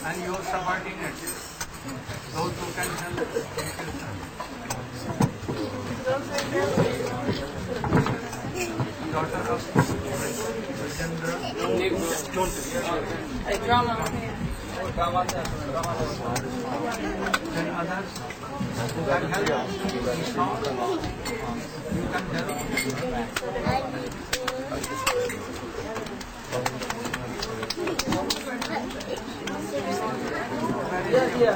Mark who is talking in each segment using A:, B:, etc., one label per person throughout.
A: And your subordinates, those who can help you. daughter of Rajendra. Then others who can help. You can help.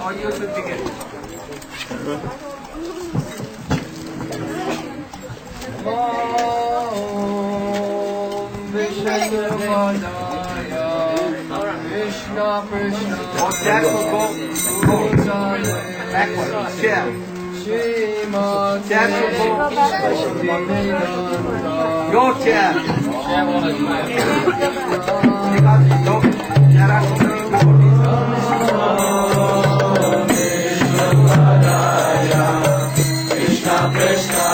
A: Or you should begin. Krishna Krishna. Or that will go backwards. Chair. Chair will go. Your chair. There are so many Krishna Krishna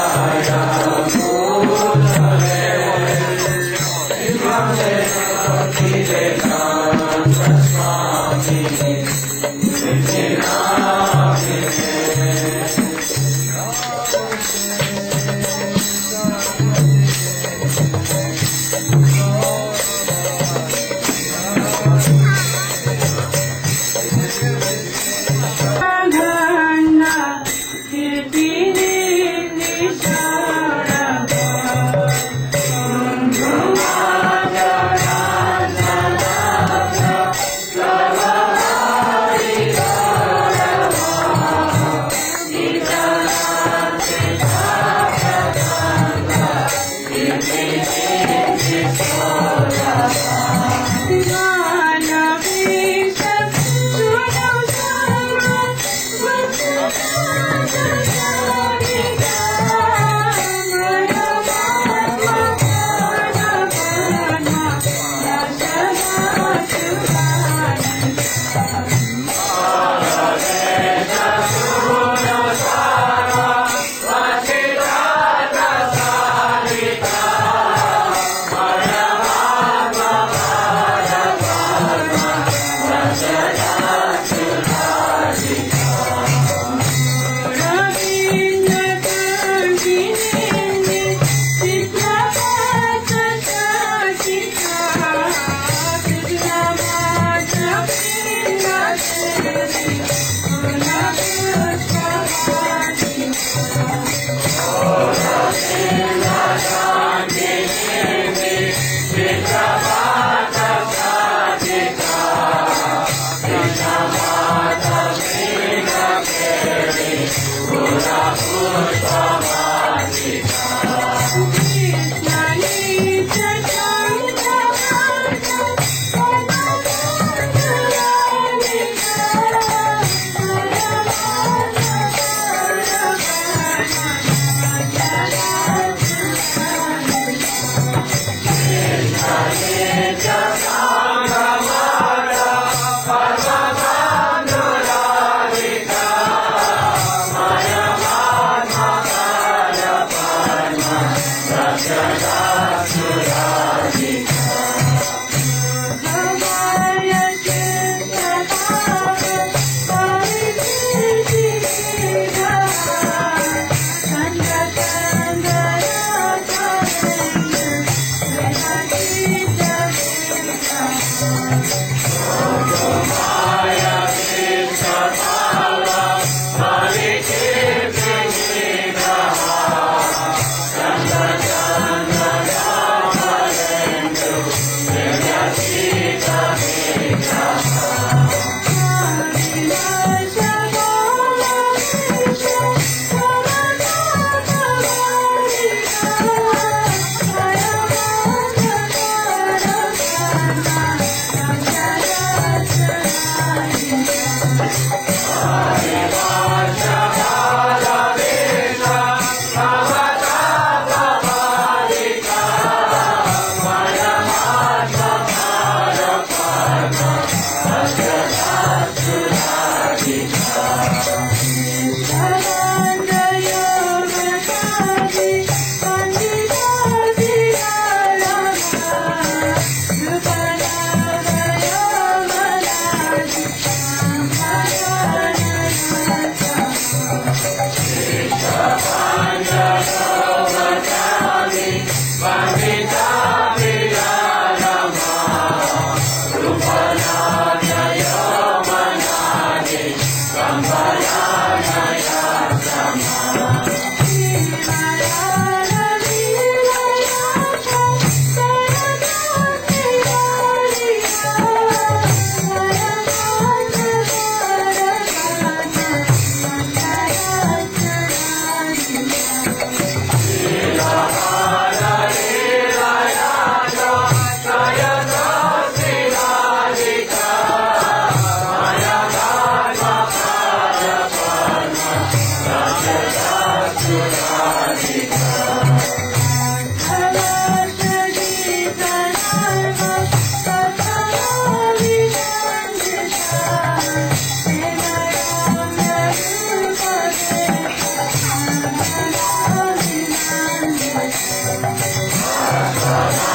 B: Krishna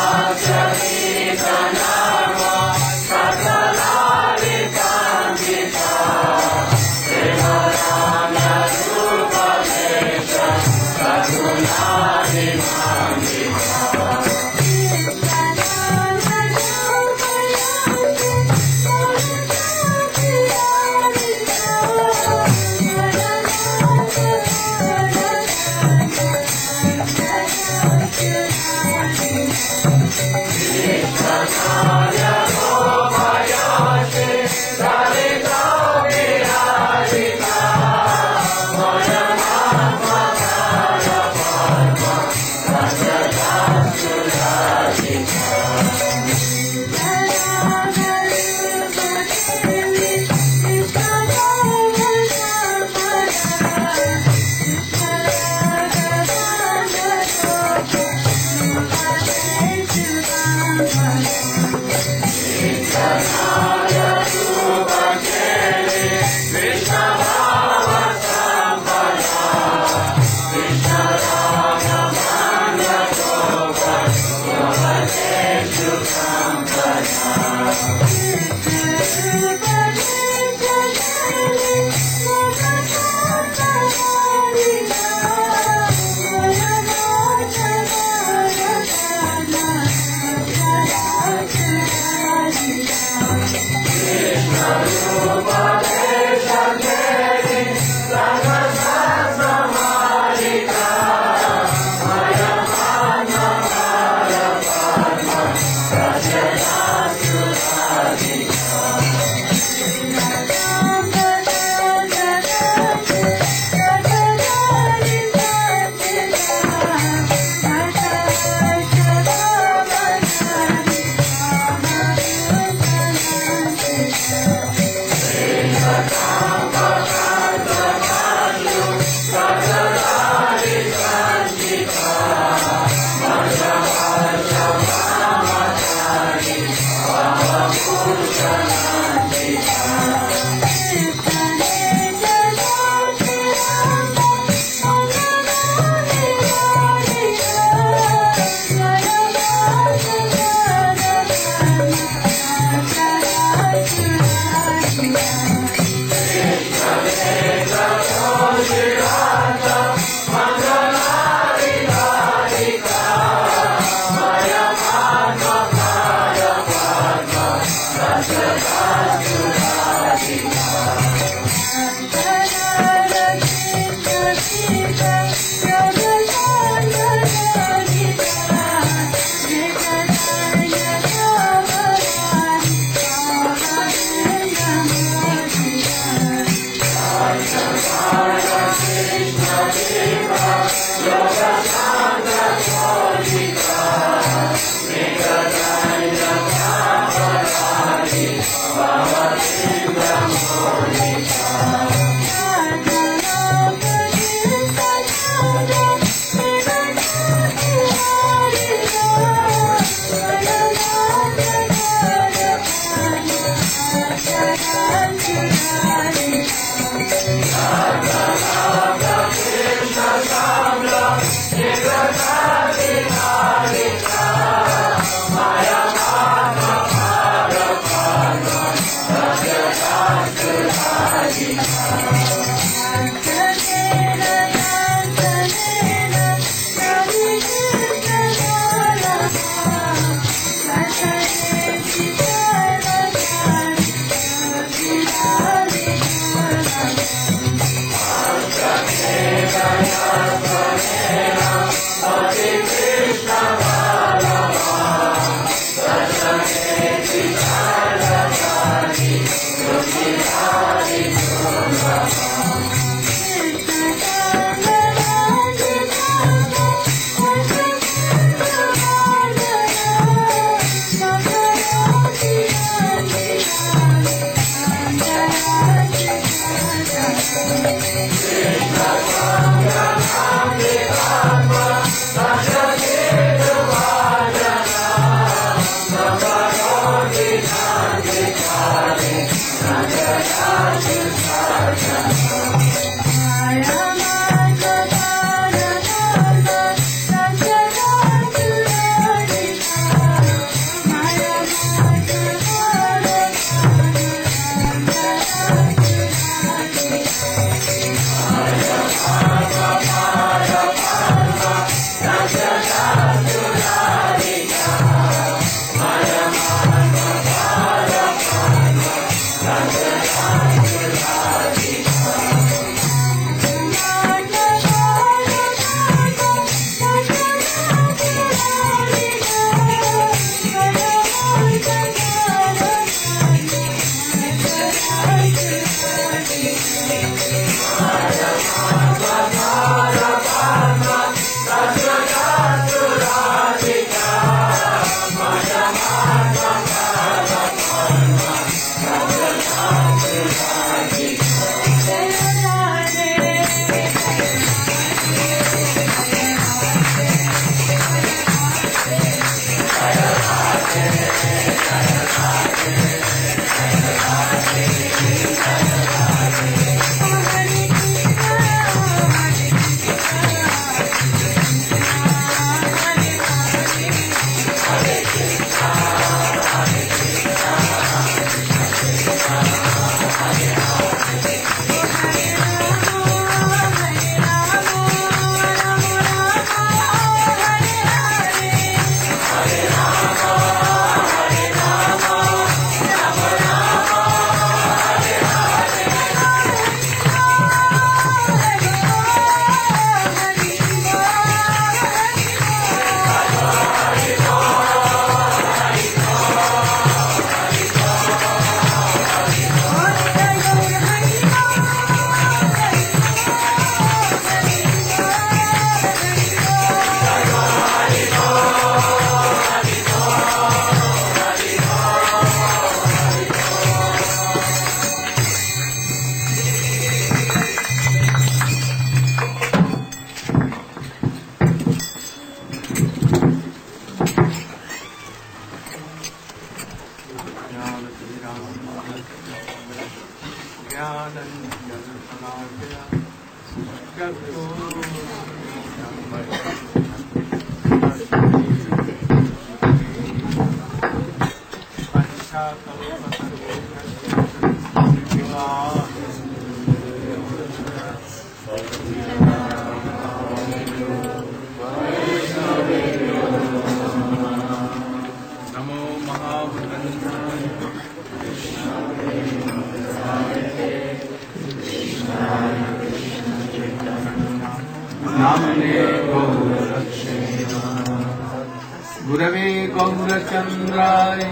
B: गुरवे गौरचन्द्राय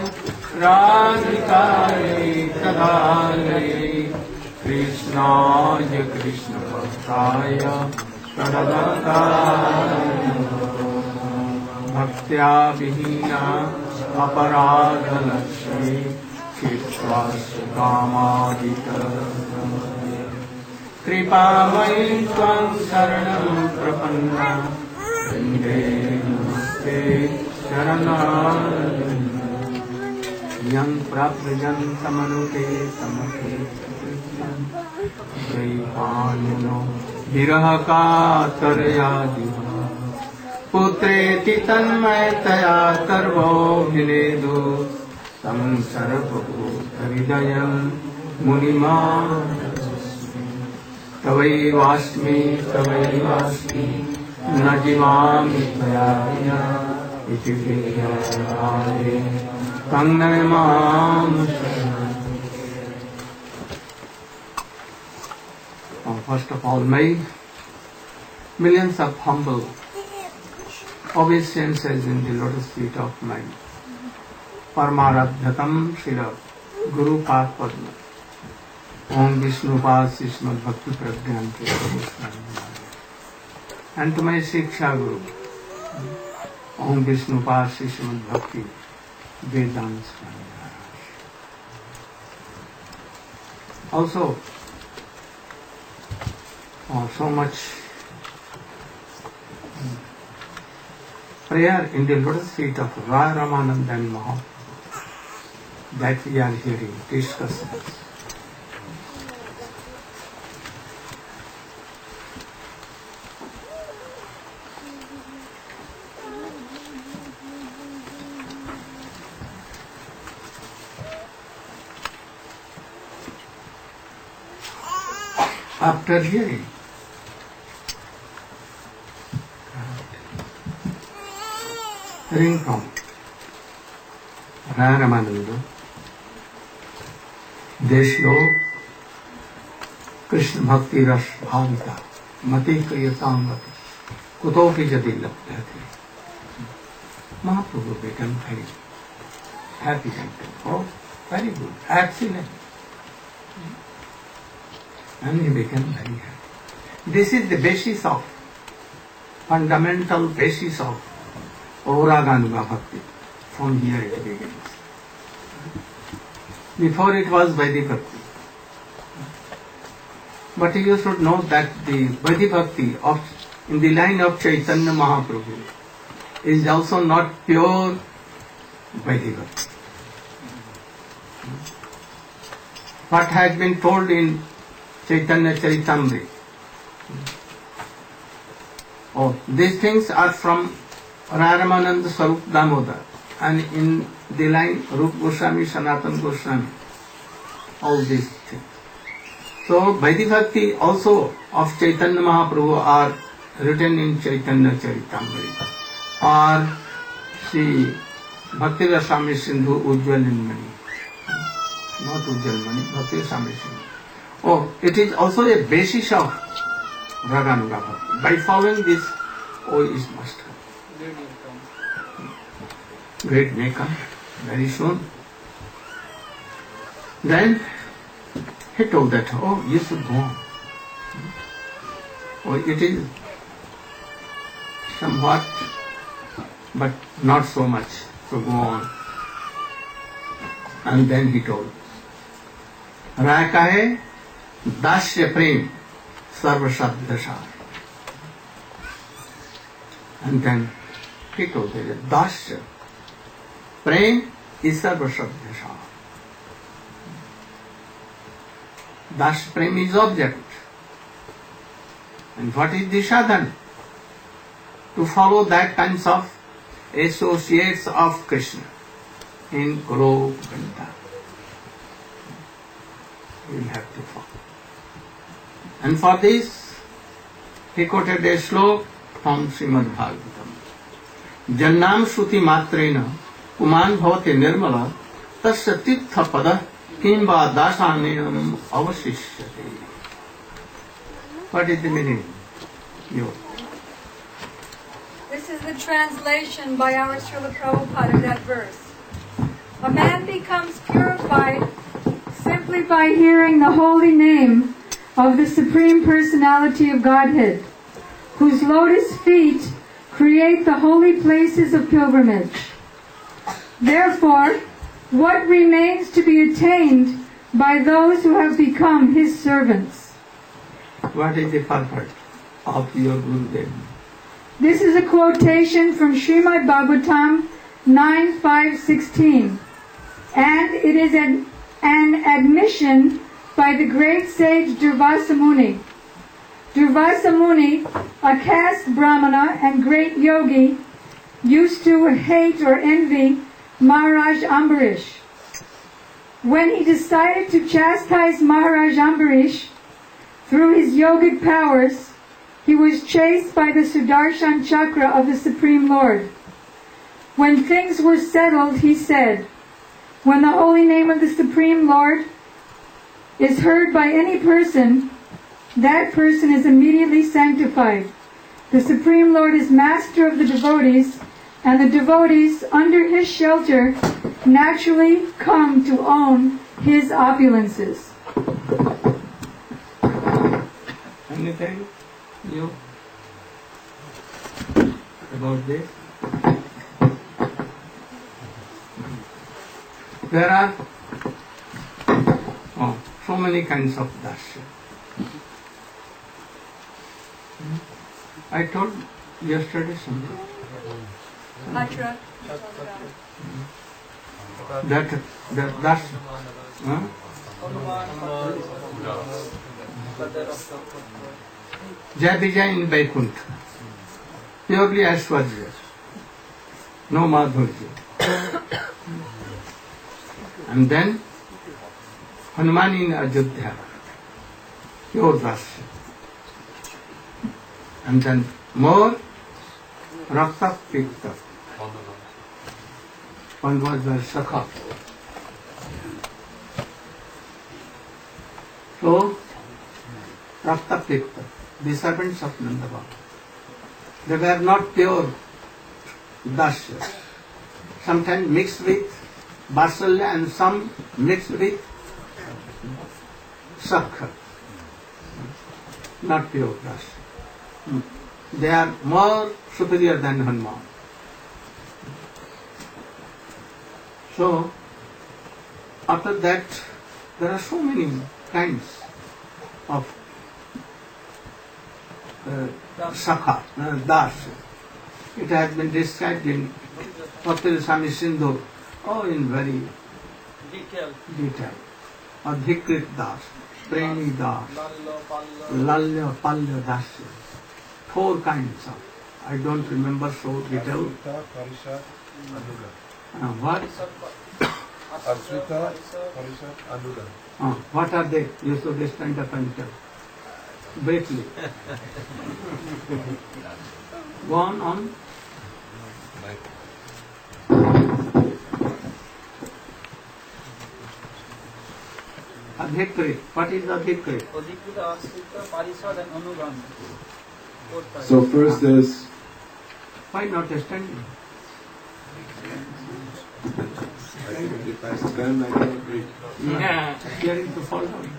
B: राधिकायै तदालये कृष्णाय कृष्णभक्ताय प्रणदाय भक्त्या विहीना अपराधलक्ष्मी क्षिप्त्वा कामादितरम् कृपामयि त्वां शरणं प्रपन्ना वन्दे नमस्ते शरणागतम् यं प्राप्तजन्तमनुते समते जैपानुनो विरहकातरया दिवा पुत्रेति तन्मयतया सर्वोऽभिनेदु तं सर्वभूतहृदयं मुनिमानतोऽस्मि तवैवास्मि न जीवामि त्वया विना इति ध्येयाय तं नमामि शरणम्. First of all, may millions of humble obeisances in the lotus feet of my Paramarabdhatam Shira Guru Path Padma Om Vishnu Pad Srimad Bhakti Pragyanti and to my Shiksha Guru Om Vishnu Pad Srimad Bhakti Vedanta Swami. Also, so much prayer in the lotus feet of Raya Ramananda and Mahaprabhu that we are hearing, discussions. After hearing from Raya Ramananda, देश लोग कृष्ण भक्ति रस भाविता मति क्रियतांगति कुतोपि यदि लभ्यते. Mahaprabhu became very happy and said, oh, very good, excellent. And he became very happy. This is the basis of, fundamental basis of Auraganuga Bhakti. From here it begins. Before it was Vaidhi Bhakti. But you should know that the Vaidhi Bhakti in the line of Chaitanya Mahaprabhu is also not pure Vaidhi Bhakti. What has been told in Chaitanya Charitamrita. Oh, these things are from Ramananda Sarup Damodar, and in the line Rup Goswami, Sanatan Goswami, all these things. So Vaidhi Bhakti also of Chaitanya Mahaprabhu are written in Chaitanya Charitamrita, or see Bhakti Rasami Sindhu Ujjwal Mani, not Ujjwal Mani, Bhakti Rasami Sindhu. Oh, it is also a basis of Raganuga Bhakti. By following this, oh, it must come. Great may come very soon. Then he told that, oh, you should go on. Oh, it is somewhat, but not so much. So go on. And then he told, Raya kahe dasya prem sarva sabdasar. And then he told that dasya prem is sarva sabdasar. Dasya prem is object. And what is the sadhana? To follow that kinds of associates of Krishna in Guru Ganta. You will have to follow. And for this, he quoted a slok from Srimad Bhagavatam. Jannam Shruti Matrena Puman Bhavati Nirmala Tasya Tirtha Pada Kimba Dasanayam Avasishyate. What is the meaning? You.
C: This is the translation by our Srila Prabhupada of that verse. A man becomes purified simply by hearing the holy name of the Supreme Personality of Godhead, whose lotus feet create the holy places of pilgrimage. Therefore, what remains to be attained by those who have become his servants?
B: What is the purpose of your Gurudev?
C: This is a quotation from Srimad Bhagavatam 9.5.16, and it is an admission by the great sage Durvasa Muni. Durvasa Muni, a caste Brahmana and great yogi, used to hate or envy Maharaj Ambarish. When he decided to chastise Maharaj Ambarish through his yogic powers, he was chased by the Sudarshan Chakra of the Supreme Lord. When things were settled, he said, when the holy name of the Supreme Lord is heard by any person, that person is immediately sanctified. The Supreme Lord is master of the devotees, and the devotees under his shelter naturally come to own his opulences.
B: Anything new about this? There are so many kinds of darshan. I told yesterday something.
C: Patra.
B: That darshan. Huh? Jai Vijay in Vaikuntha. Purely Aishwarya. No Madhurya. And then Hanuman in Ajodhya. Pure darshan. And then more Rakta Pikta. One was the Sakha. So, Rakta Pikta, the servants of Nandababa. They were not pure dasya. Sometimes mixed with Vatsalya and some mixed with Sakha. Not pure dasya. They are more superior than Hanuman. So, after that, there are so many kinds of Sakha, Das. It has been described in Bhakti Swami Sindhu Oh, in very
A: Detail.
B: detail. Adhikrit Das, Premi Das,
A: Lallo, Pallo.
B: Lalya, Palya, Dasya. 4 kinds of. I don't remember so detailed.
D: Asvita, Parishad, Anuga.
B: What?
D: Asvita, Parishad, Anuga.
B: What are they? You should stand up and tell. Briefly. Go on. Adhikrit. What is Adhikrit?
A: Adhikrita, Ashrita, Parishad and Anugami. 4 types.
D: So first there's
B: Why not standing?
D: I think if I stand, I can agree.
B: Yeah. Fearing to fall down.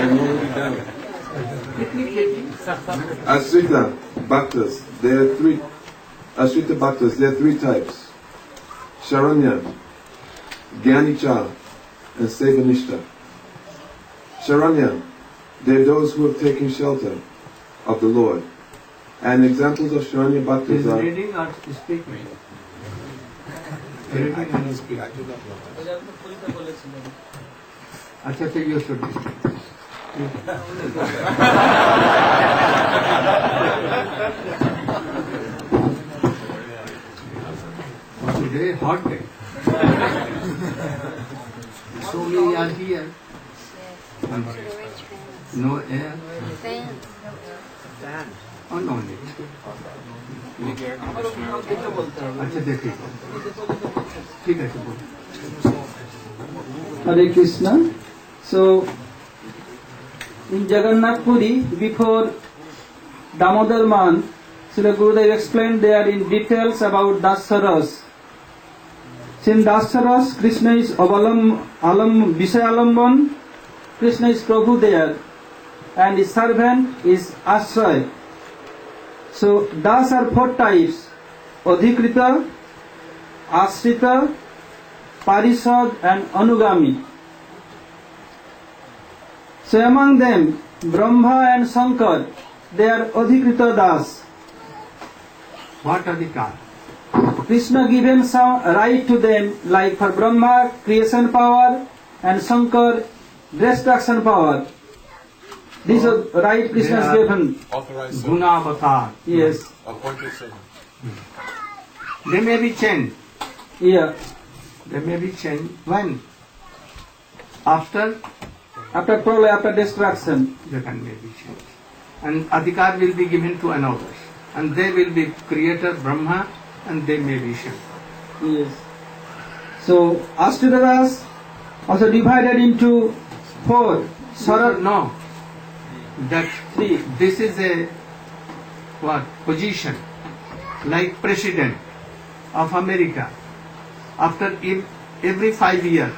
D: I'm already down. Asvita Bhaktas, there are 3. Asvita Bhaktas, there are 3 types. Sharanya, Gyanicha, and Sevanishta. Sharanya, they are those who have taken shelter of the Lord. And examples of Sharanya
B: Is
D: Bhaktas are...
B: reading or speaking? Reading and speaking.
A: এটা তো পুরীতে বলেছিলেন।
B: Acha, so you should speak. Today, hot day. So many are here. No air. Oh, no need.
A: আমার অভিনয় দেখে বলতে হবে।
B: আচ্ছা, দেখি। ঠিক আছে, বলুন।
E: Hare Krishna. So, in Jagannath Puri, before Damodar month, Srila Gurudev explained there in details about Dasaras. Since Dasaras, Krishna is Vishayalamban, Krishna is Prabhu there, and his servant is Ashray. So, Das are 4 types: Adhikrita, Ashrita, Parishad and Anugami. So among them, Brahma and Shankar, they are Adhikrita Das.
B: What are the cars?
E: Krishna given some right to them, like for Brahma, creation power, and Shankar, destruction power. These are right Krishna has given.
D: Authorized
B: Gunavatar.
E: Yes.
D: appointed servant.
B: They may be changed.
E: Yeah.
B: They may be changed. When? After
E: After prolay, after destruction.
B: they can may be changed. And Adhikar will be given to another. And they will be creator Brahma and they may be changed.
E: Yes. So Ashtadas also divided into 4.
B: No. That
E: 3.
B: this is a what? Position. Like President of America. After every 5 years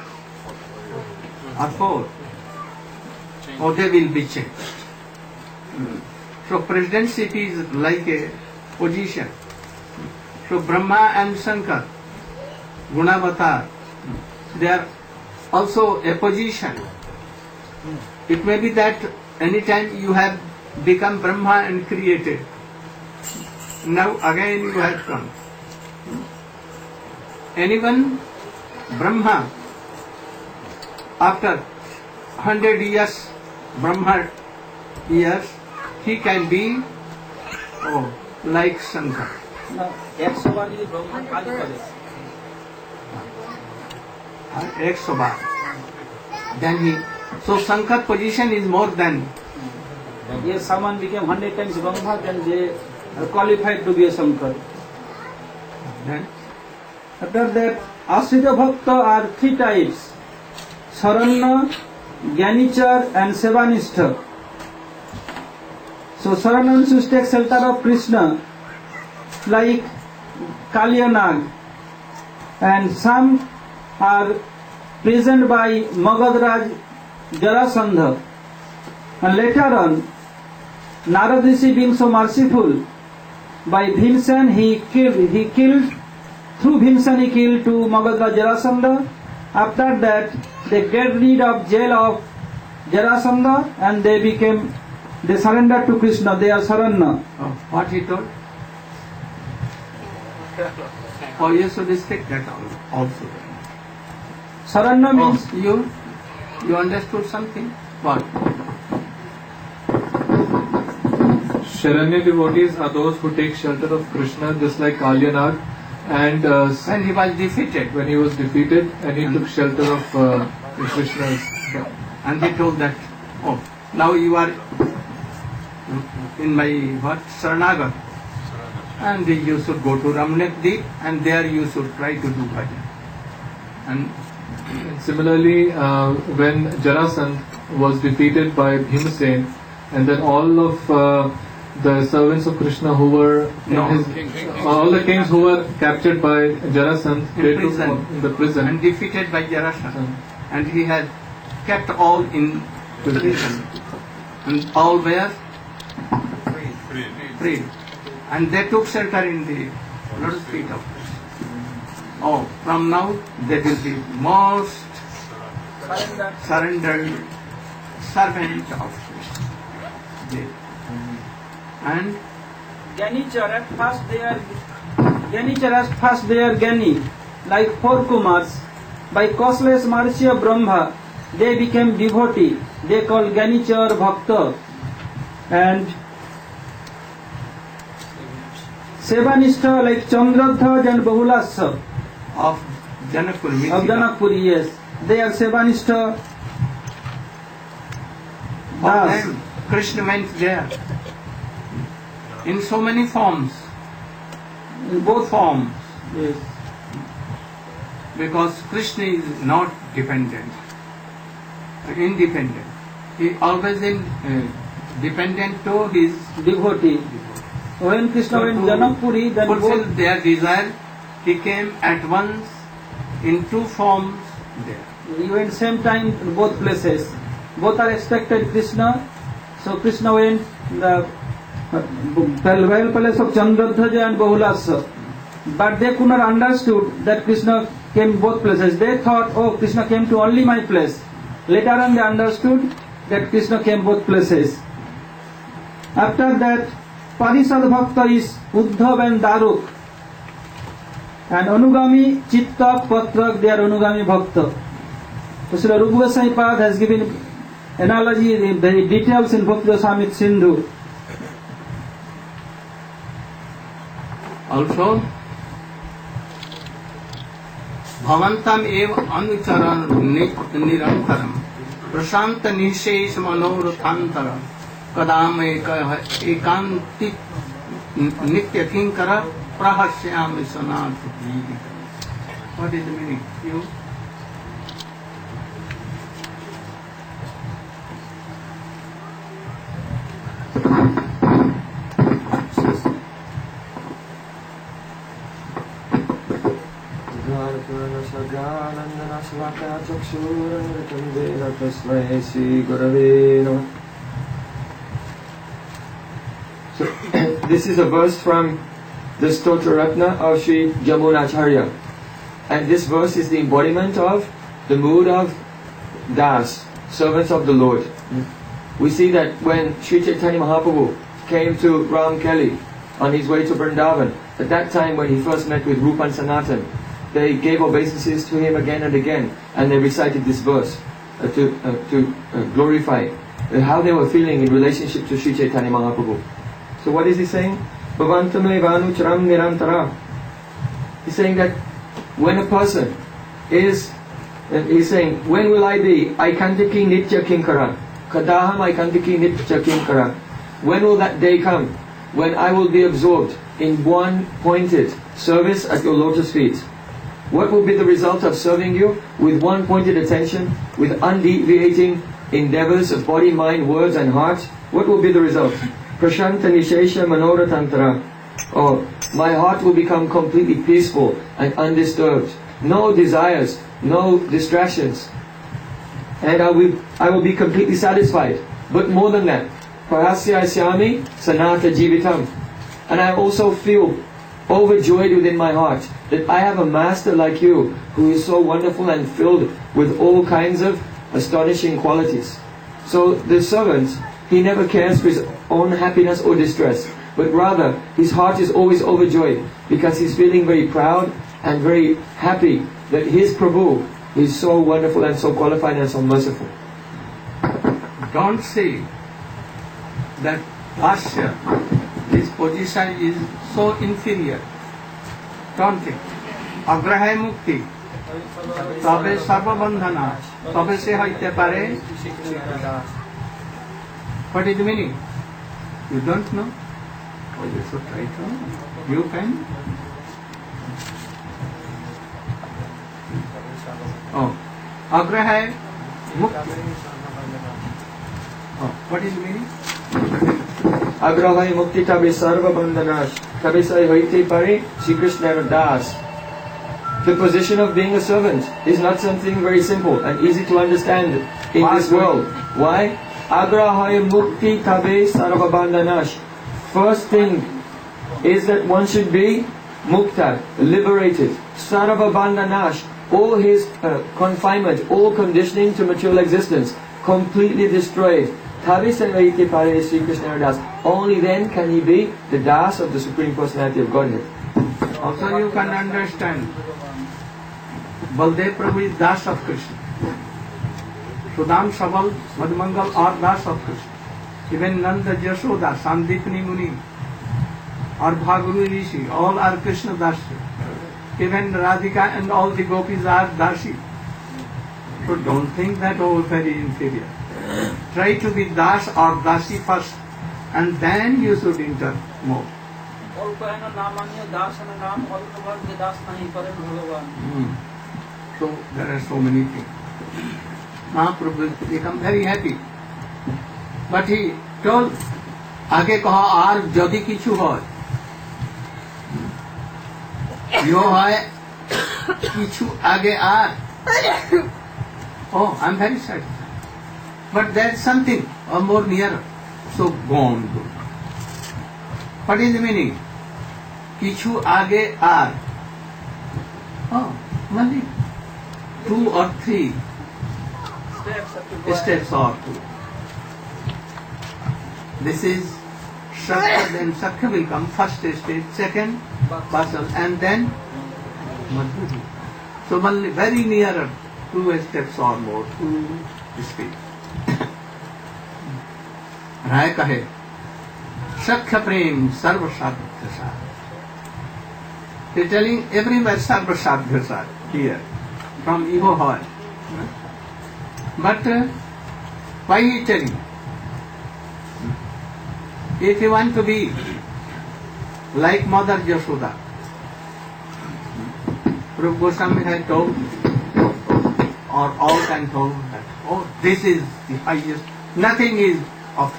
B: or 4, or they will be changed. So presidency is like a position. So Brahma and Shankar, Gunavatar, they are also a position. It may be that anytime you have become Brahma and created, now again you have come. Anyone, Brahma, after 100 years, Brahma years, he can be like Shankar.
A: না 100 বার যদি ব্রহ্মা কাজ করে
B: 100 bar. Then he, so Shankar position is more than.
E: If someone became 100 times Brahma, then they are qualified to be a Shankar.
B: Then
E: After that, Ashrita Bhakta are 3 types: Saranya, Gyanichar and Sevanishta. So Saranya should take shelter of Krishna, like Kalyanag, and some are present by Magadraj Jarasandha. And later on, Narad Rishi being so merciful, by Bhimsen he killed through Bhimsen he killed to Magadraj Jarasandha. After that, they get rid of jail of Jarasandha and they surrendered to Krishna. They are Saranya.
B: what he told? Oh, you should stick that also.
E: Saranya means
B: You understood something? What?
F: Sharanya devotees are those who take shelter of Krishna, just like Kalyanag, and
B: When he was defeated,
F: when he was defeated and he took shelter of Krishna's.
B: and he told that, oh, now you are in my Saranagar, and you should go to Ramnet Deep, and there you should try to do bhajan. And
F: Similarly, when Jarasandh was defeated by Bhimsen, and then all of the servants of Krishna who were all the kings who were captured by Jarasandh, they took in the prison.
B: and defeated by Jarasandha, and he had kept all in prison, and all were free, and they took shelter in the lotus feet of Krishna. Oh, from now they will be most surrendered servant of Krishna. They- And
E: Ganichar at first they are Gani, like four Kumars. By causeless mercy of Brahma, they became devotee. They call Ganichar Bhakta. And Sevanishta like Chandradhaj and Bahulasa
B: of Janakpur,
E: of
B: Mithila.
E: Janakpuri, yes. They are Sevanishta.
B: For them, Krishna went there in so many forms,
E: In both
B: forms,
E: yes.
B: because Krishna is not dependent, independent. He always dependent to his
E: Devotee. When Krishna went
B: to
E: Janakpuri, then
B: fulfill
E: both
B: their desire. He came at once in two forms there.
E: he went same time to both places. Both are expected Krishna. So Krishna went the royal palace of Chandradhaj and Bahulasa. But they could not understood that Krishna came both places. They thought, oh, Krishna came to only my place. Later on they understood that Krishna came both places. After that, Parishad Bhakta is Uddhav and Daruk. And Anugami, Chitta, Patrak, they are Anugami Bhakta. So Srila Rupa Goswami Pad has given analogy, the details in Bhakti Rasamrita Sindhu.
B: Also, Bhavantam eva anucharan nirantaram prashanta nishesh manorathantaram kadam ekanti nitya kinkara prahasyami sanat jivita. What is the meaning? You?
G: So, this is a verse from the Stotra Ratna of Sri Jamunacharya, and this verse is the embodiment of the mood of Das, servants of the Lord. We see that when Sri Chaitanya Mahaprabhu came to Ram Kelly on his way to Vrindavan, at that time when he first met with Rupa and Sanatan, they gave obeisances to him again and again, and they recited this verse to glorify how they were feeling in relationship to Sri Chaitanya Mahaprabhu. So what is he saying? Bhavantame vanucharam nirantara. He's saying that when a person is, he's saying, when will I be aikantiki nitya kinkara? Kadaham aikantiki nitya kinkara. When will that day come when I will be absorbed in one pointed service at your lotus feet? What will be the result of serving you with one pointed attention, with undeviating endeavors of body, mind, words and heart? What will be the result? Prashanta nishesha manoratantara. Oh, my heart will become completely peaceful and undisturbed. No desires, no distractions. And I will be completely satisfied. But more than that, parasya asyami sanata jivitam. And I also feel overjoyed within my heart that I have a master like you who is so wonderful and filled with all kinds of astonishing qualities. So the servant, he never cares for his own happiness or distress, but rather his heart is always overjoyed because he's feeling very proud and very happy that his Prabhu is so wonderful and so qualified and so merciful.
B: Don't say that Dasya, this position is so inferior. Don't think. Agraha mukti, tabe sarva bandhana, tabe se hoite pare. What is the meaning? You don't know? Oh, you should try to know. You can. Oh, agraha mukti. Oh, what is the meaning?
G: Agrahai mukti tabe sarva bandhanash, tabe sai hoite pare Shri Krishna das. The position of being a servant is not something very simple and easy to understand in this world. Why? Agrahai mukti tabe sarva bandhanash. First thing is that one should be mukta, liberated. Sarva bandhanash, all his confinement, all conditioning to material existence, completely destroyed. Tabe sai hoite pare Shri Krishna das. Only then can he be the das of the Supreme Personality of Godhead.
B: Also you can understand, Baldev Prabhu is das of Krishna. Sudam Sabal, Madhumangal are das of Krishna. Even Nanda Jashoda, Sandipni Muni, or Bhagavad Rishi, all are Krishna Dasi. Even Radhika and all the gopis are Dasi. So don't think that all very inferior. Try to be Das or Dasi first, and then you should enter more. So there are so many things. Mahaprabhu become very happy. But he told, आगे कहा are यदि किछु है, यो है किछु आगे are. Oh, I'm very sad. But there's something more nearer. So go on. What is the meaning? Kichu age are. Oh, only 2 or 3 steps or 2. This is Shakya, then Shakya will come first stage, second Basal, and then Madhuri. So only very nearer 2 steps or more to speak. राय कहे सख्य प्रेम सर्वसाध्य सार. He telling everywhere सर्वसाध्य सार here from ego heart. But why he telling? If you want to be like Mother Yashoda, Prabhu Goswami had told, or all can told that, oh, this is the highest, nothing is of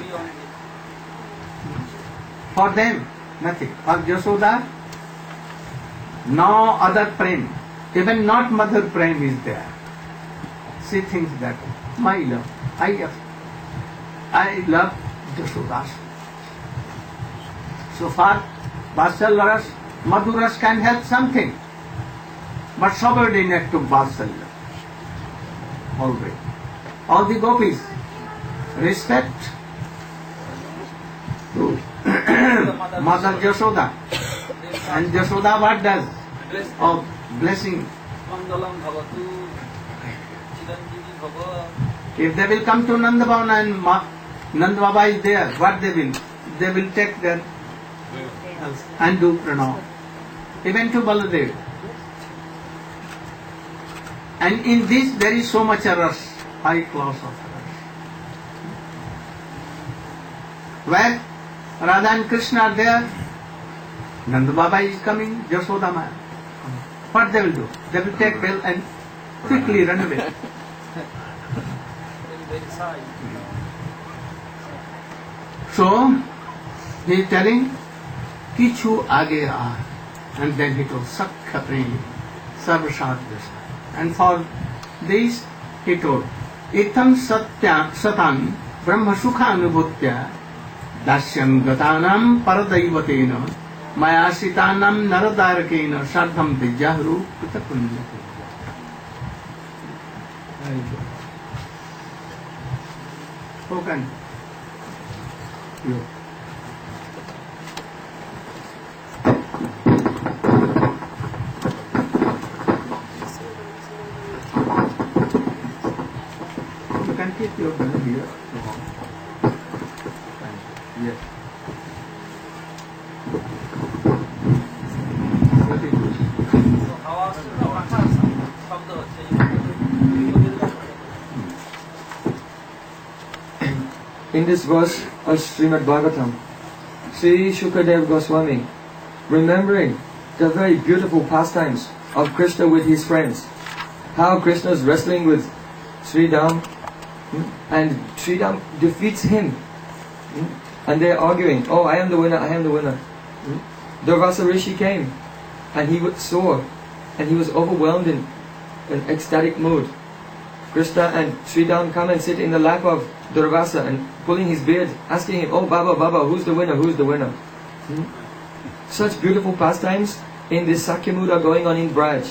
B: for them, nothing. For Yashoda, no other prem, even not mother prem is there. She thinks that my love, I love Yashoda. So far, Vatsalya Ras, Madhuras can help something, but subordinate to Vatsalya. Always. All the gopis respect to Mother Yashoda. And Yashoda what does? Of blessing. If they will come to Nanda Bhavana and Nanda Baba is there, what they will? They will take their and do pranam. Even to Baladev. And in this there is so much a rush, high class of rush. Where Radha and Krishna are there, Nanda Baba is coming, Yashoda Maya. What they will do? They will take bell and quickly run away. So, he is telling, Kichu age are. And then he told, Sakha prem, sarvasad. And for this, he told, Itam satam brahma sukha anubhutya dasyam gatanam paradaivatena mayasitanam naradarakena sardham dijahru pitapunyate. Who can? You. Hare Krishna.
G: In this verse of Srimad Bhagavatam, Sri Shukadev Goswami, remembering the very beautiful pastimes of Krishna with his friends, how Krishna is wrestling with Sridham, and Sridham defeats him, and they're arguing, oh, I am the winner, I am the winner. Durvasa Rishi came, and he saw, and he was overwhelmed in an ecstatic mood. Krishna and Sridham come and sit in the lap of Durvasa and pulling his beard, asking him, oh Baba, Baba, who's the winner, who's the winner? Such beautiful pastimes in this Sakyamuda are going on in Braj.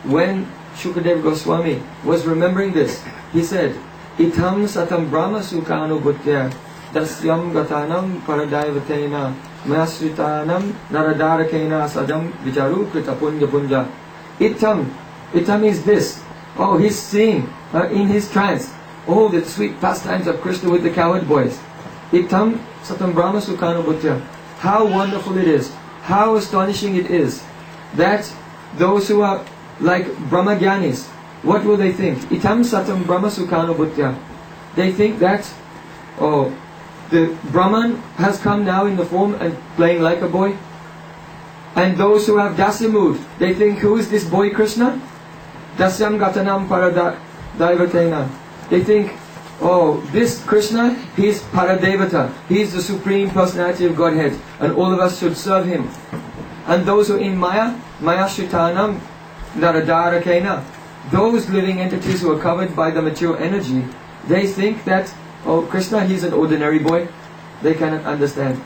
G: When Shukadev Goswami was remembering this, he said, Itham satam brahma sukanu bhutya dasyam gatanam paradaivatena mayasritanam naradarakena sadam vicharu krita punya punja. Itham is this. Oh, he's seeing in his trance all the sweet pastimes of Krishna with the cowherd boys. Itham satam brahma sukanu bhutya. How wonderful it is, how astonishing it is that those who are like Brahmagyanis, what will they think? Itam satam Brahma sukano bhutya. They think that, oh, the Brahman has come now in the form and playing like a boy. And those who have Dasya mood, they think, who is this boy Krishna? Dasyam gatanam paradaivatena. They think, oh, this Krishna, he is Paradevata. He is the Supreme Personality of Godhead. And all of us should serve him. And those who are in Maya, Maya Shritanam Naradarakena, those living entities who are covered by the material energy, they think that, oh, Krishna, he's an ordinary boy. They cannot understand.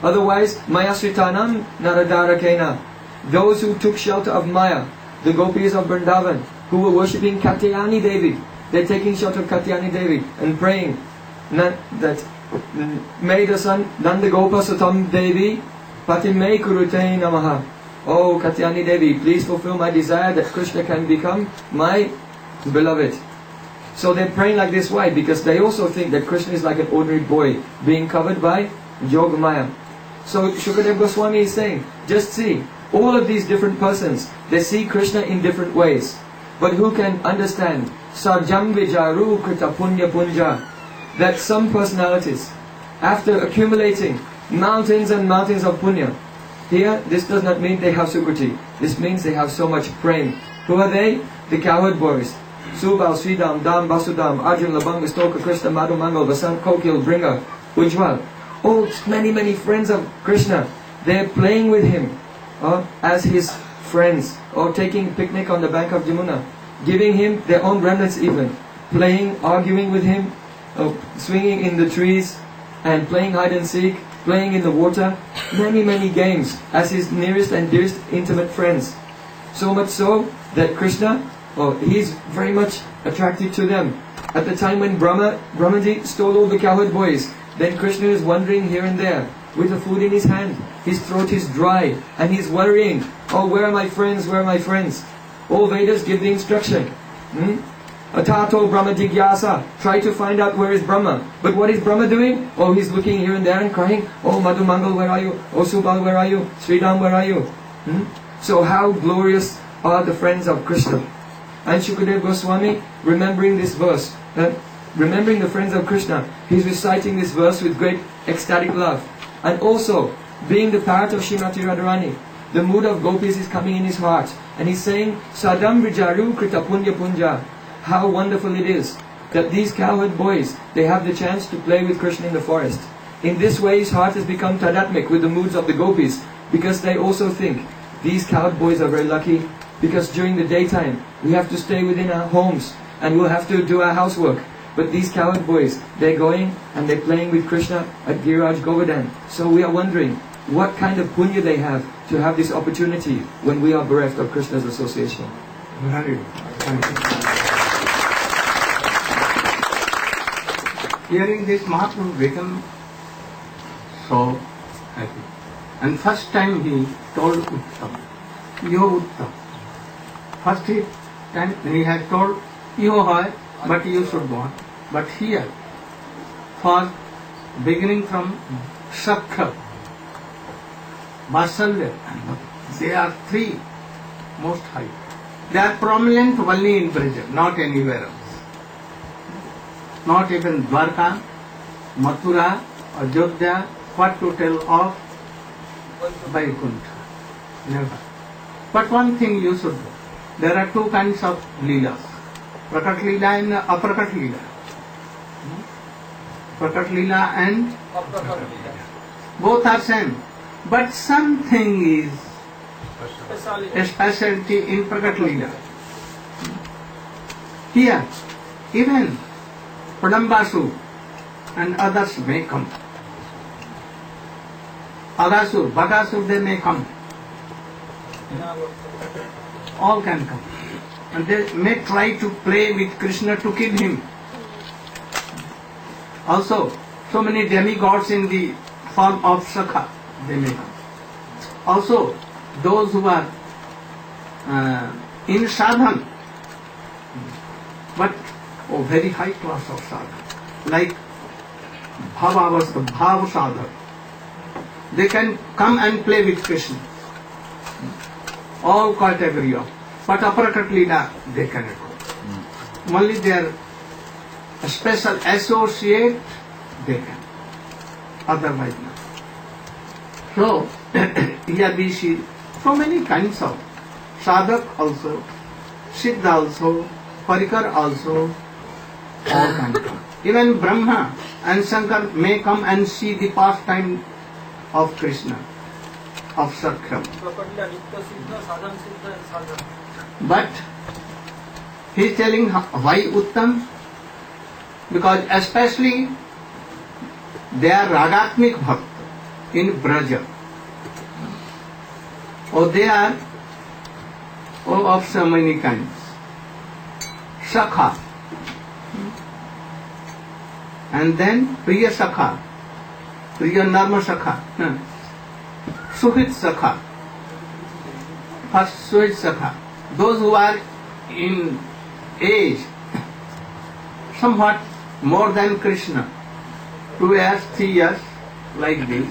G: Otherwise, Maya Sritanam Naradarakena, those who took shelter of Maya, the gopis of Vrindavan, who were worshipping Katyayani Devi, they're taking shelter of Katyayani Devi and praying that may the son Nanda Gopa Satam Devi Patime Kurute Namaha. Oh Katyayani Devi, please fulfill my desire that Krishna can become my beloved. So they're praying like this. Why? Because they also think that Krishna is like an ordinary boy being covered by Yoga Maya. So Shukadev Goswami is saying, just see, all of these different persons, they see Krishna in different ways. But who can understand Sajam Vijaru Krita Punya Punja, that some personalities, after accumulating mountains and mountains of punya, here this does not mean they have Sukruti. This means they have so much prem. Who are they? The cowherd boys. Subal, Sridham, Dam, Basudam, Arjun, Labang, Vistoka, Krishna, Madhu, Mangal, Vasant, Kokil, Bringer, Ujjwal. All many friends of Krishna. They're playing with him as his friends, or taking picnic on the bank of Jamuna, giving him their own remnants even, playing, arguing with him, swinging in the trees, and playing hide and seek, playing in the water, many games as his nearest and dearest intimate friends. So much so that Krishna, he's very much attracted to them. At the time when Brahmaji stole all the cowherd boys, then Krishna is wandering here and there with the food in his hand. His throat is dry and he's worrying. Oh, where are my friends? Where are my friends? All Vedas give the instruction. Atato Brahma Jigyasa. Try to find out where is Brahma. But what is Brahma doing? Oh, he's looking here and there and crying. Oh, Madhu Mangal, where are you? Oh, Subal, where are you? Sridham, where are you? So how glorious are the friends of Krishna. And Shukadev Goswami, remembering this verse, remembering the friends of Krishna, he's reciting this verse with great ecstatic love. And also, being the parrot of Srimati Radharani, the mood of gopis is coming in his heart. And he's saying, Sadam Vijaru Krita Punya Punja. How wonderful it is that these cowherd boys, they have the chance to play with Krishna in the forest. In this way, his heart has become tadatmik with the moods of the gopis, because they also think, these cowherd boys are very lucky, because during the daytime, we have to stay within our homes, and we'll have to do our housework. But these cowherd boys, they're going and they're playing with Krishna at Giriraj Govardhan. So we are wondering, what kind of punya they have to have this opportunity when we are bereft of Krishna's association.
B: Hearing this, Mahaprabhu became so happy. And first time he told Uttam, Yo Uttam. First time he had told, Yo hai, but you should go on. But here, for beginning from Sakha, Vasalya, They are three most high. They are prominent only in Braj, not anywhere else. Not even Dwarka, Mathura, Ajodhya, what to tell of Vaikuntha. Never. But one thing you should know. There are two kinds of Leelas. Prakat Leela and Aprakat Leela. Prakat Leela and both are same. But something is a specialty in Prakat Leela. Here, even Padambasu and others may come. Agasur, Bagasur, they may come. All can come. And they may try to play with Krishna to kill him. Also, so many demigods in the form of Sakha, they may come. Also, those who are in sadhan, but very high class of sadhan, like Bhava sadhan, they can come and play with Krishna. All category of, but Aparakat Leela, they cannot go. Only their special associate, they can. Otherwise not. So, here we see so many kinds of sadhak also, siddha also, parikar also, all can come. Even Brahma and Shankar may come and see the pastime of Krishna, of Sakhyam. But he is telling why Uttam? Because especially they are Ragatmik Bhakt in Braja. Or they are of so many kinds. Sakha. And then Priya Sakha. Priya Narma Sakha. Suhit Sakha. First Suhit Sakha. Those who are in age somewhat more than Krishna, 2 years, 3 years, like this,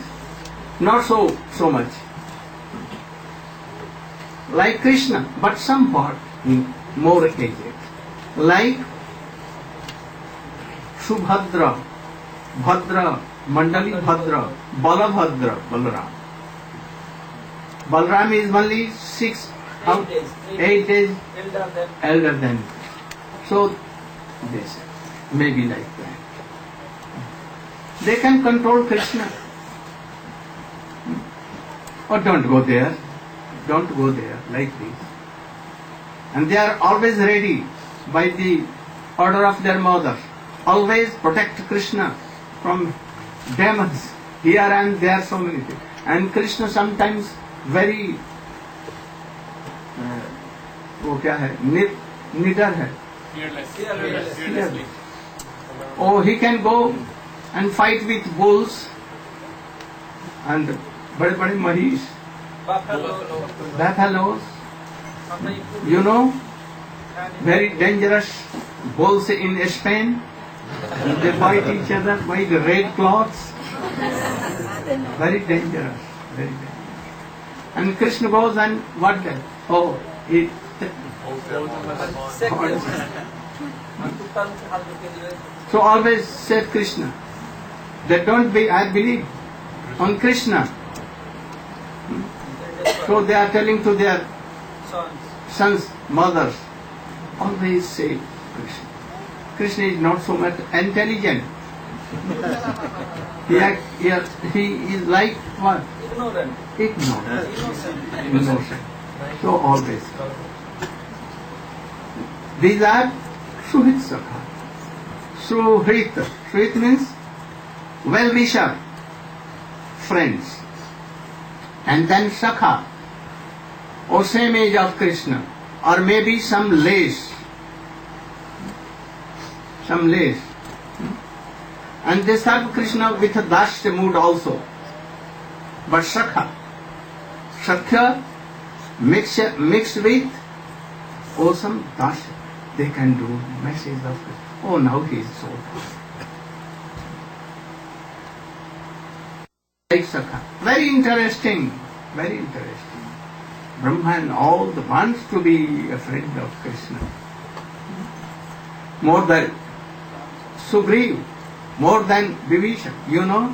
B: not so much like Krishna, but somewhat more aged, like Subhadra, Bhadra, Mandali Bhadra, Balabhadra, Balaram. Balaram is only 8 days elder than. So they say, maybe like that. They can control Krishna. Or don't go there. Don't go there like this. And they are always ready by the order of their mother. Always protect Krishna from demons here and there, so many things. And Krishna sometimes very वो क्या है निडर है. Fearless. Oh, he can go and fight with bulls and बड़े-बड़े महिष, buffaloes, you know, very dangerous bulls in Spain. They fight each other by the red cloths. Very dangerous, very dangerous. And Krishna goes and what then? Oh, he so always said Krishna. They don't be, I believe on Krishna. So they are telling to their sons, mothers, always say Krishna. Krishna is not so much intelligent. He is like what? Ignorant. Innocent. So always. These are Suhit Sakha. Suhit. Suhit means well-wisher, friends. And then Sakha, or same age of Krishna, or maybe some less. And they serve Krishna with a dasya mood also. But Sakha mixed with awesome dasya. They can do message of Krishna. Oh, now he is so fast. Like Sakha. Very interesting. Brahma and all wants to be a friend of Krishna. More than Sugriv, more than Vibhishan. You know,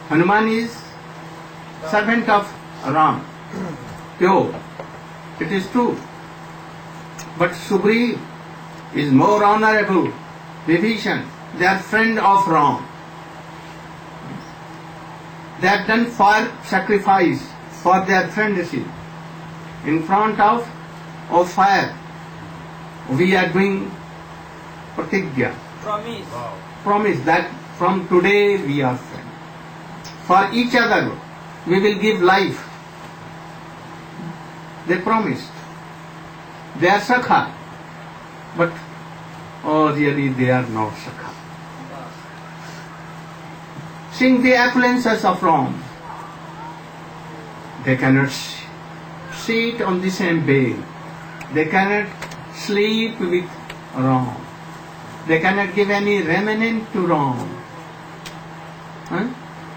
B: Hanuman is servant of Ram. Pure. It is true. But Sugriv is more honorable. Vibhishan, they are friend of Ram. They have done for sacrifice for their friendship. In front of fire, we are doing pratigya. Promise that from today we are friends. For each other, we will give life. They promised. They are Sakha. But, really they are not Sakha. Seeing the appearances of Ram, they cannot sit on the same bed. They cannot sleep with Ram. They cannot give any remnant to Ram.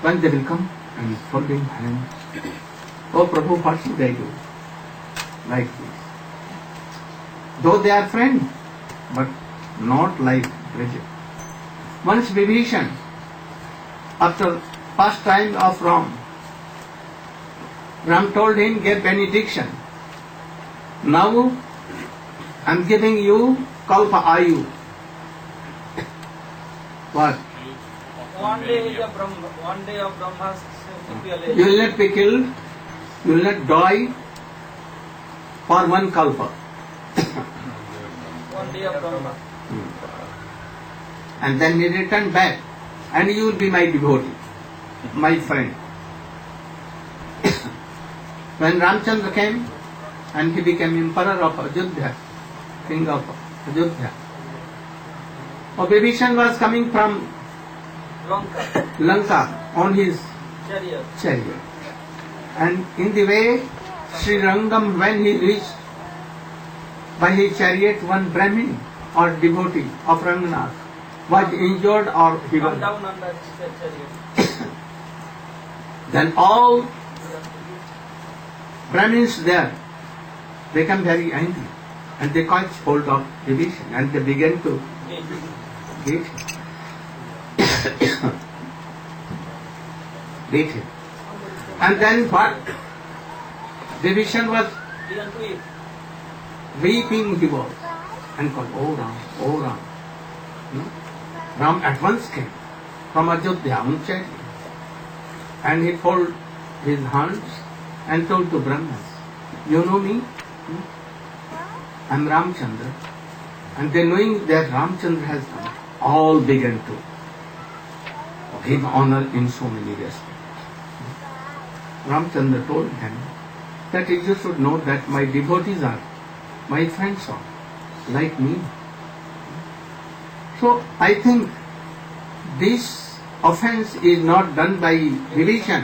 B: When they will come and folding hands. Oh Prabhu, what should I do? Like this. Though they are friends, but not like Bridget. Once Vibhishan, after first time of Ram told him, give benediction. Now I am giving you Kalpa Ayu. What?
E: One day of Brahma's
B: You will not be killed, you will not die for one Kalpa.
E: One day of Brahma.
B: And then he returned back, and you will be my devotee, my friend. When Ramchandra came, and he became emperor of Ajodhya, king of Ajodhya. Vibhishan was coming from Lanka on his chariot. And in the way, Sri Rangam, when he reached by his chariot, one Brahmin or devotee of Ranganath was injured or he was
E: down on that chariot.
B: Then all Brahmins there became very angry and they caught hold of Vibhishan and they began to beat him. Beat him. And then what? Vibhishan was weeping, he was, and called, oh Ram, oh Ram. Ram at once came from Ajodhya on chariot. And he folded his hands and told to Brahmas, you know me? I am Ramchandra. And they knowing that Ramchandra has come, all began to give honor in so many respects. Ramchandra told them that you should know that my devotees are, my friends are, like me. So I think this offense is not done by Vibhishan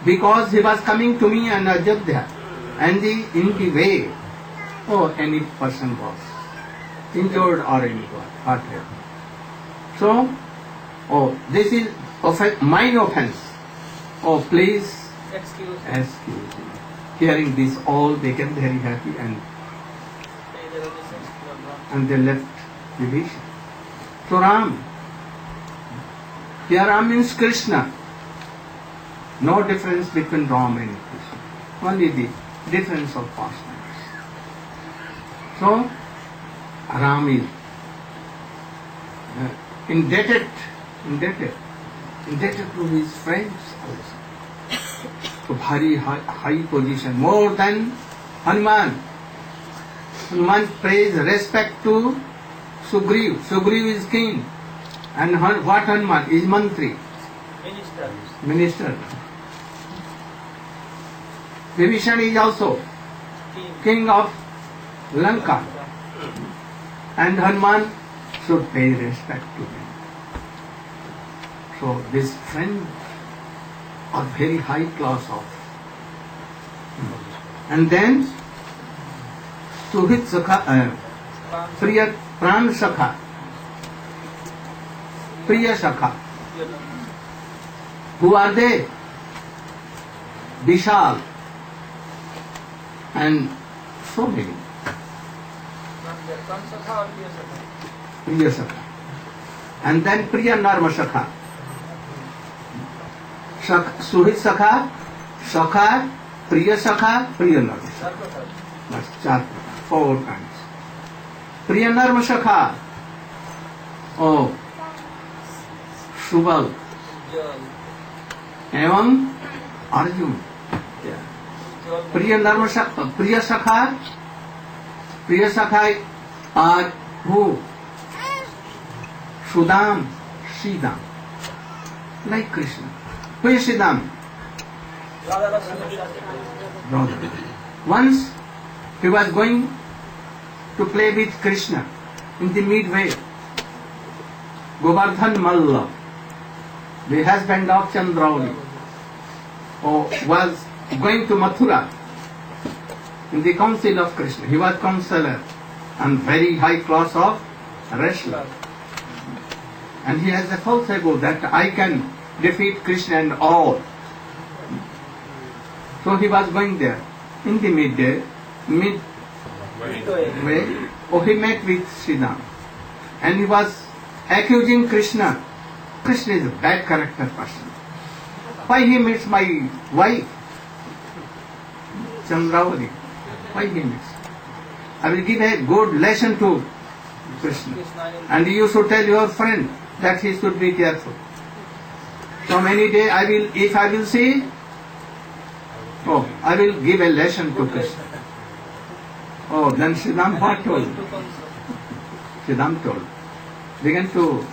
B: because he was coming to me in Ajodhya and in the way, any person was injured or anyone, whatever. So, this is mine offense. Please excuse me. Hearing this, all became very happy and they left Vibhishan. So Ram, here Ram means Krishna. No difference between Ram and Krishna. Only the difference of pastimes. So Ram is indebted to his friends also. So very high position, more than Hanuman. Hanuman pays respect to Sugriv. Sugriv is king. And what Hanuman is mantri? Minister. Vibhishan is also king of Lanka. And Hanuman should pay respect to him. So this friend are very high class of. And then Suhit Sakha, Priya Pran Sakha, Priya Sakha. Who are they? Vishal, and so many. Priya Sakha. And then Priya Narma Sakha. Suhit Sakha, Sakha, Priya Sakha, Priya Narma Sakha. That's 4 kinds. Priya Narma Sakha. Oh, Subal. एवं अर्जुन. प्रिय नर्म प्रिय सखा are who? Sudam, Sridam, like Krishna. Who is Sridam? Brother. Once he was going to play with Krishna in the midway. Govardhan Malla, the husband of Chandrauli, was going to Mathura in the council of Krishna. He was counselor and very high class of wrestler. And he has a false ego that I can defeat Krishna and all. So he was going there. In the midway, he met with Sridham. And he was accusing Krishna. Krishna is a bad character person. Why he meets my wife, Chandravali? Why he meets? I will give a good lesson to Krishna. And you should tell your friend that he should be careful. So many days if I will see, I will give a lesson to Krishna. Then Sridham what told? Sridham told. Began to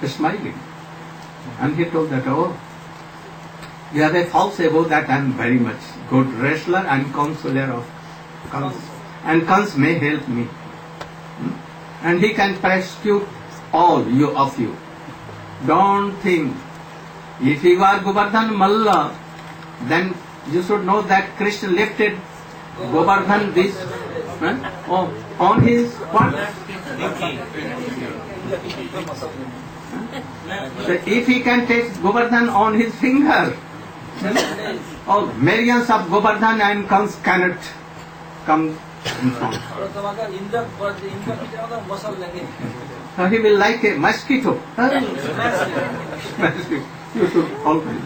B: smiling. And he told that, you have a false ego that I am very much good wrestler and counselor of Kans. And Kans may help me. And he can persecute all of you. Don't think. If you are Govardhan Malla, then you should know that Krishna lifted Govardhan on his what? So if he can take Govardhan on his finger, millions of Govardhan and Kans cannot come in front. So he will like a mosquito. You should always.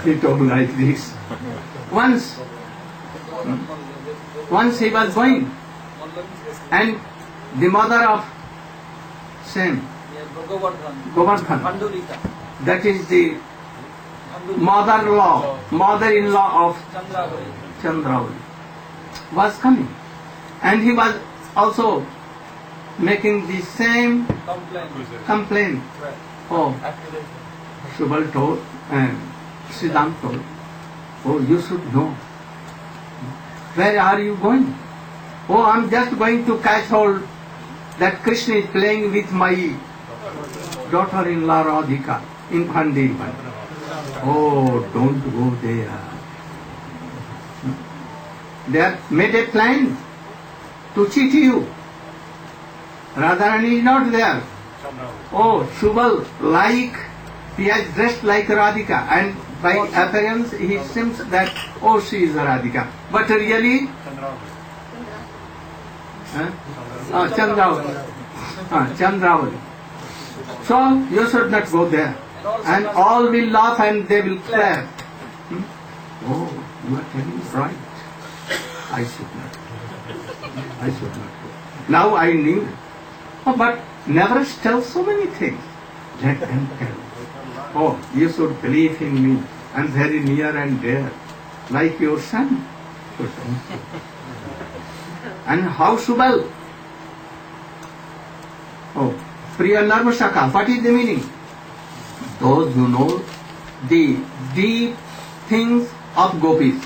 B: He told like this. Once he was going, and the mother of same Govardhan, that is the mother-in-law of Chandravali, was coming, and he was also making the same complaint. Subal told and Sridham told, you should know. Where are you going? I am just going to catch hold that Krishna is playing with my daughter-in-law Radhika in Pandirvan. Don't go there. They have made a plan to cheat you. Radharani is not there. Subal, he has dressed like Radhika, and by appearance he seems that, she is Radhika. But really, Chandravali. So you should not go there. And all will laugh and they will clap. You are telling right. I should not go. Now I knew. But never tell so many things. Let them tell. You should believe in me. I am very near and dear, like your son. And how Subal? Priya Narma Sakha. What is the meaning? Those who know the deep things of gopis.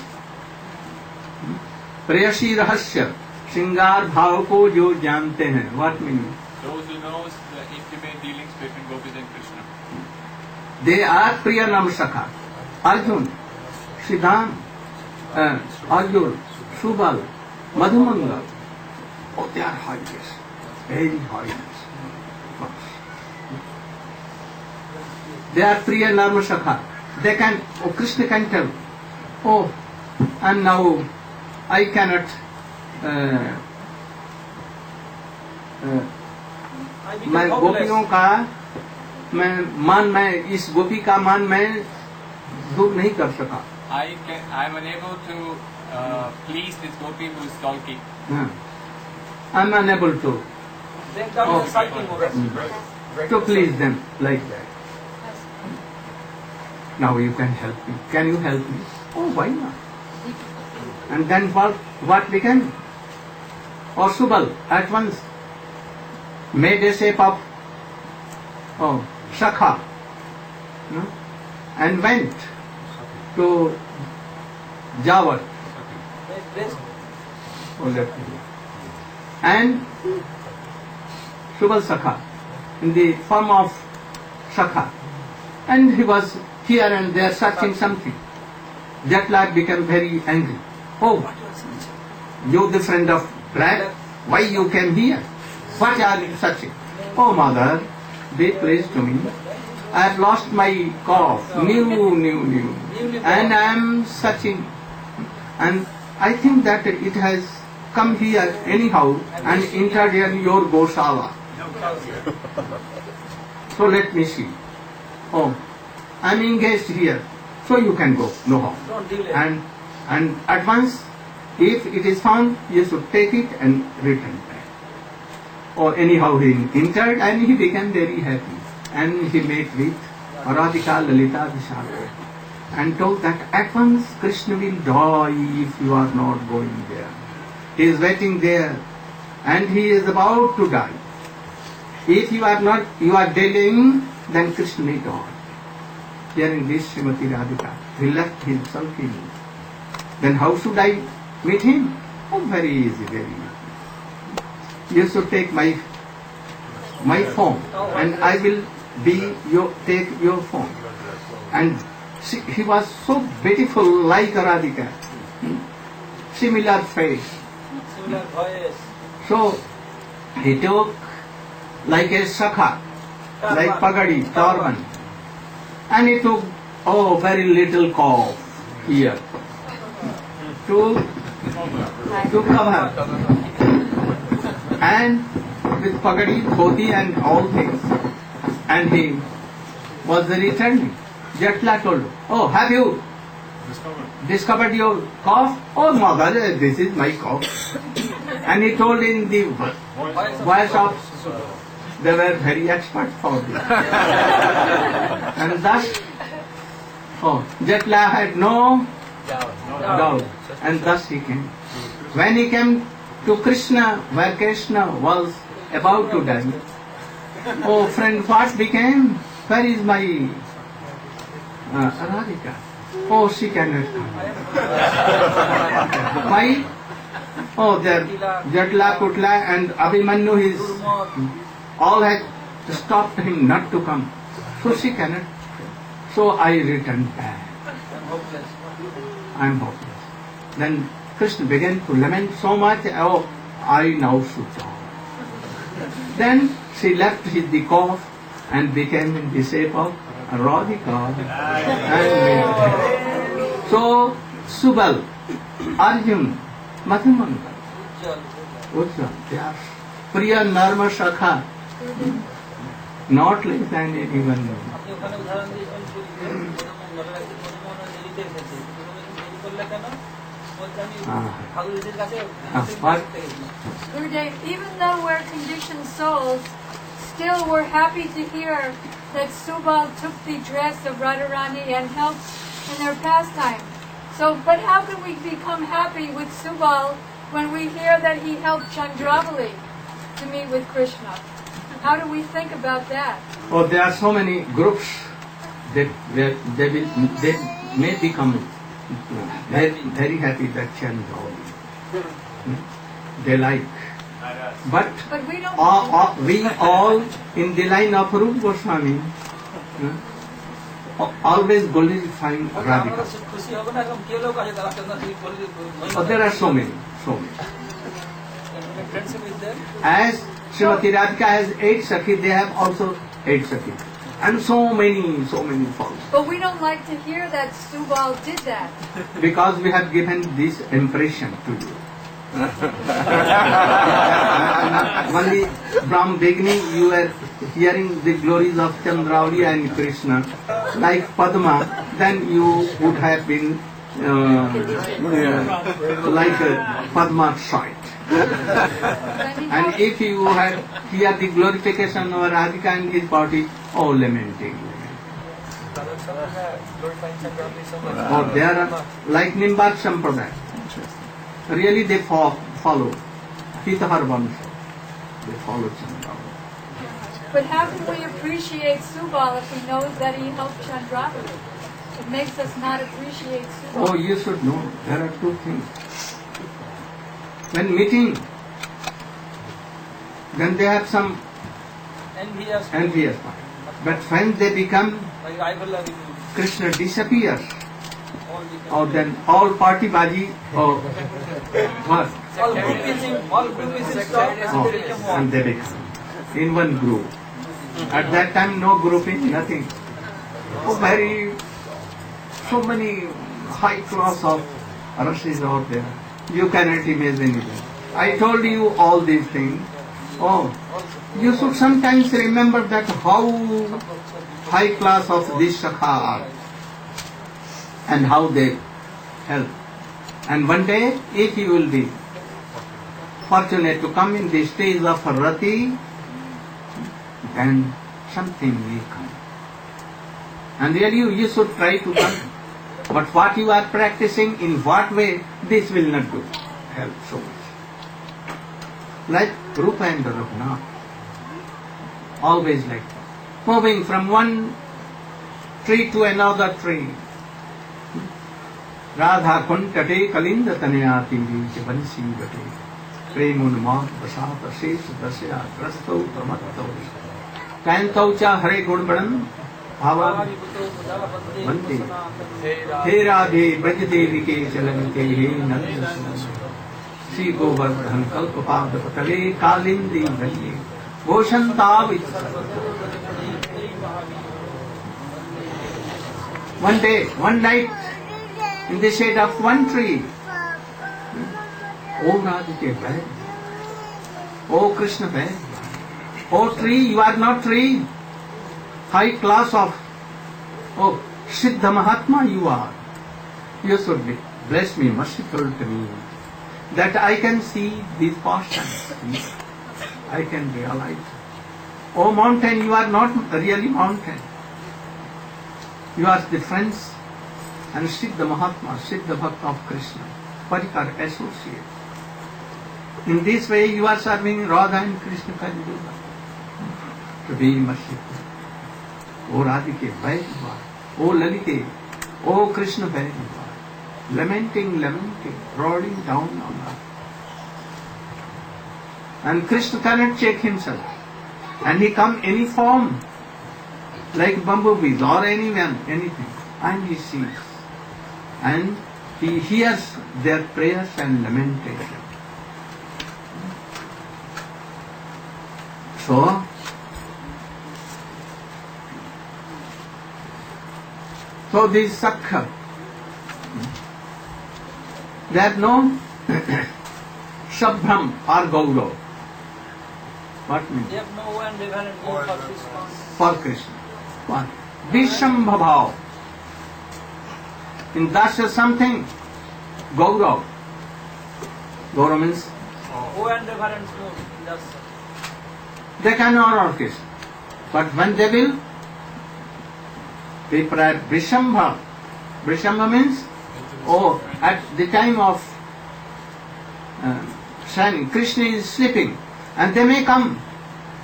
B: प्रेयसी रहस्य श्रृंगार भाव को जो जानते हैं. What meaning?
F: Those who knows the intimate dealings between gopis and Krishna.
B: They are Priya Nam Sakha. Arjun, Sridham, Arjun, Subal, Madhumanga. They are highness, very highness. They are Priya Narma Sakha. They can, Krishna can tell, and now I cannot मैं गोपियों का मैं इस गोपी का मान मैं दूर नहीं कर सका.
A: I am unable to please this gopi who is sulky.
B: I am unable to please them like that. Now you can help me. Can you help me? Oh, why not? And then what became? Or Subal at once made a shape of Shakha, and went to Jawar. And Subal Sakha in the form of Shakha. And he was here and there searching something. Jetlag became very angry. Oh, you the friend of rat, why you came here? What are you searching? Oh mother, be pleased to me. I have lost my calf, new. And I am searching. And I think that it has come here anyhow and entered in your Goshala. So let me see. Oh, I am engaged here. So you can go, no harm. And at once, if it is found, you should take it and return back. Or anyhow he entered and he became very happy. And he met with Radhika, Lalita, Vishaka, and told that at once Krishna will die if you are not going there. He is waiting there and he is about to die. If you are delaying, then Krishna may die. Hearing this, Srimati Radhika, he left his sulky mood. Then how should I meet him? Oh, very easy, very easy. You should take my form, and I will take your form. And he was so beautiful, like Radhika, similar face. So he took like a sakha, like pagadi, turban, and he took very little calf here to cover, and with pagadi, dhoti and all things, and he was returning. Jetla told, oh, have you discovered your calf? Oh mother, this is my calf. And he told in the voice of, they were very expert for this. And thus, Jetla had no doubt, and thus he came. When he came to Krishna, where Krishna was about to die, oh friend, what became? Where is my Radhika? Oh, she cannot come. Why? Oh, there, Jatla, Kutla and Abhimanyu, all had stopped him not to come. So she cannot. So I returned back. I am hopeless. Then Krishna began to lament so much, oh, I now should die. Then she left the calf and became in the shape of Radhika. So Subal, Arjun, Madhumanga, Ujjwal, they are Priya Narma Shakha, not less than anyone.
C: Gurudev, even though we're conditioned souls, still we're happy to hear that Subal took the dress of Radharani and helped in their pastime. So, but how can we become happy with Subal when we hear that he helped Chandravali to meet with Krishna? How do we think about that?
B: Oh, there are so many groups that they may become very happy that Chandravali. They like. But
C: we don't.
B: We all in the line of Rupa Goswami always glorifying Radhika. Oh, there are so many. As Srimati Radhika has 8 Sakhi, they have also 8 Sakhi. and so many false.
C: But we don't like to hear that Subal did that.
B: Because we have given this impression to you. Only from beginning you were hearing the glories of Chandravali and Krishna, like Padma, then you would have been like a Padma sight. And if you had heard the glorification of Radhika and his body, oh, lamenting. Or they are like Nimbar Sampradaya. Really they follow Hitahar Vamsha. They follow Chandravali.
C: But how can we appreciate Subal if he knows that he helped Chandravali? It makes us not appreciate Subal.
B: Oh, you should know. There are two things. When meeting, then they have some envious part. But when they become, Krishna disappears. Or then all party baji, or what? And they become in one group. At that time, no grouping, nothing. Oh, so many high class of rasis out there. You cannot imagine it. I told you all these things. Oh, you should sometimes remember that how high class of this Shakha are and how they help. And one day, if you will be fortunate to come in the stage of Rati, then something will come. And really you should try to come. But what you are practicing, in what way, this will not do help so much. Like Rupa and Raghunath, always like that. Moving from one tree to another tree. Radha kuntate kalinda tanayati vinche vansi vate premunmat vasata shesh dasya krastau pramattau kantau cha hare gunbadan bhava vante he radhe braj devi ke chalanite he nanda Sri Govardhan kalpapada patale kalindi valye goshantav. One day, one night, in the shade of one tree, Oh Radhike, where? Oh Krishna, where? Oh tree, you are not tree. High class of, oh Siddha Mahatma you are. You should be. Bless me, merciful to me, that I can see these passions. I can realize. Oh mountain, you are not really mountain. You are the friends and Siddha Mahatma, Siddha Bhakta of Krishna, Parikar associate. In this way you are serving Radha and Krishna Kanjuga. To be merciful. Oh Radhike, where you are? Oh Lalite, oh Krishna, where you are? Lamenting, rolling down on earth. And Krishna cannot check himself. And he come any form, like bumblebees or anyone, anything, and he sees. And he hears their prayers and lamentation. So, these Sakha, they have no Shabham or Gaurav. What means?
E: They have no one different for Krishna.
B: For Krishna. What? Vishambhavav. In Dasya something, Gaurav. Gaurav means?
E: Who and different no, Dasya.
B: They can honor Krishna. But when they will, they pray Vishambha. Vishambha means, oh, at the time of shining, Krishna is sleeping. And they may come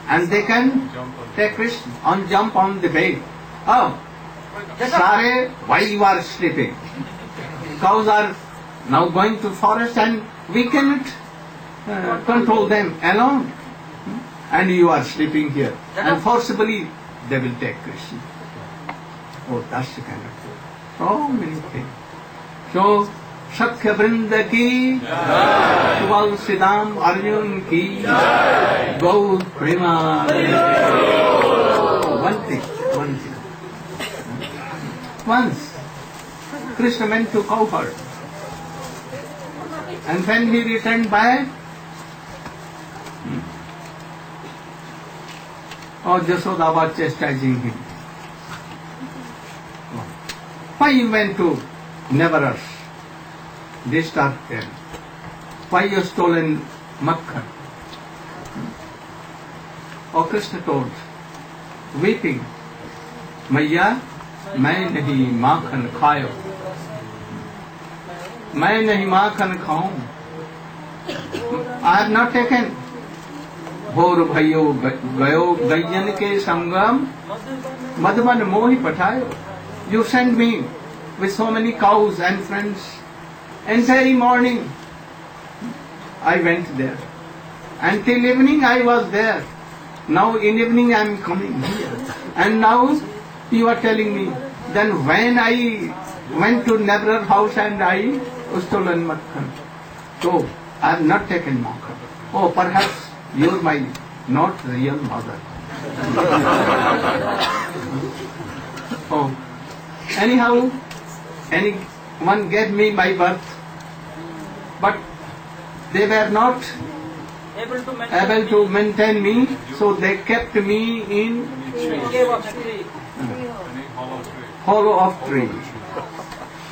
B: and they can take Krishna and jump on the bed. Oh, Sare, why you are sleeping? Cows are now going to forest and we cannot control them alone. And you are sleeping here. And forcibly they will take Krishna. Oh, that's the kind of thing. So many things. So, Sakya Vrinda ki, Subal Siddham Arjun ki, Gaur Prema. One thing. once Krishna went to cow herd. And when he returned back, Jasoda was chastising him. Why you went to Nevaras? Disturbed them. Why you stolen Makhan? Krishna told, weeping, Maiya, मैं नहीं माखन खायो, मैं नहीं माखन खाऊं. I have not taken. भोर भयो गयो गयन के संगम, मधुबन मोहि पठायो. You sent me with so many cows and friends, and very morning I went there. Until evening I was there. Now in evening I am coming here. And now you are telling me, then when I went to Nebrar house and I stolen Makhan. So I have not taken Makhan. Oh, perhaps you are my not real mother. Oh, anyhow, anyone gave me my birth, but they were not able to maintain me, so they kept me in hollow of tree.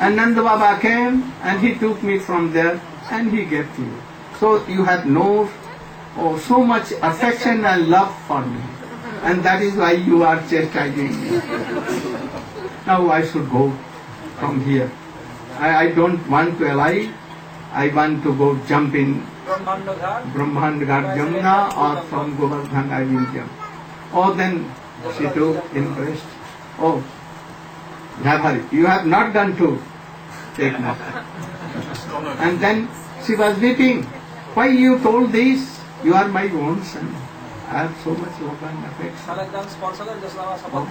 B: And Nanda Baba came and he took me from there and he gave to you. So you have so much affection and love for me, and that is why you are chastising me. Now I should go from here. I don't want to alive. I want to go jump in Brahmand Ghat Jamuna, or from Govardhan I will jump. Oh, then she took interest. Oh, Dhabari, you have not done to take Makhan. And then she was weeping. Why you told this? You are my own son. I have so much love and affection. Oh.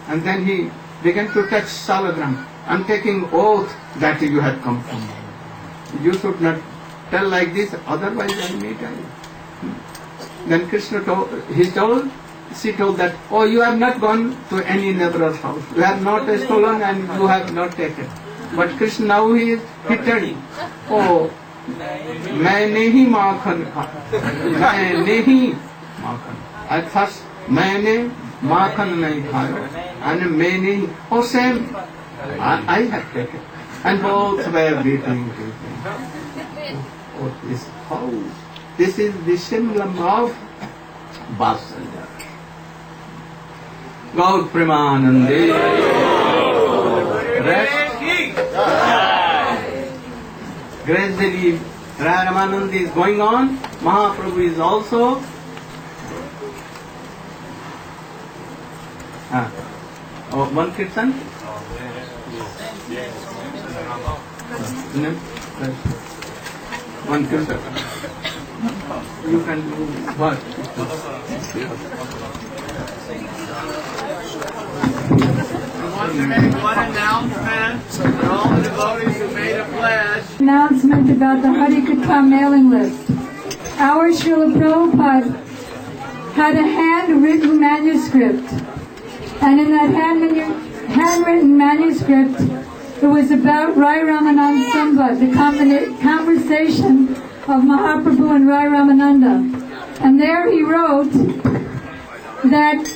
B: And then he began to touch Salagram. I am taking oath that you have come from me. You should not tell like this, otherwise I may die. Then Krishna told, she told that, oh, you have not gone to any neighbor's house. You have not stolen and you have not taken. But Krishna now he turned, oh, मैंने ही माखन खा, मैंने ही माखन. At first, मैंने माखन नहीं खाया, and मैंने, oh same, I have taken. And both were beating. Oh, this is the symbol of Vatsanya. Gaur Premanande. Gradually, Ramananda is going on. Mahaprabhu is also. One kirtan? No? One kirtan. You can do what?
A: One announcement for all the devotees who made a pledge.
C: Announcement about the Harikatha mailing list. Our Srila Prabhupada had a handwritten manuscript, and in that handwritten manuscript, it was about Rai Ramananda Samvad, the conversation of Mahaprabhu and Rai Ramananda. And there he wrote that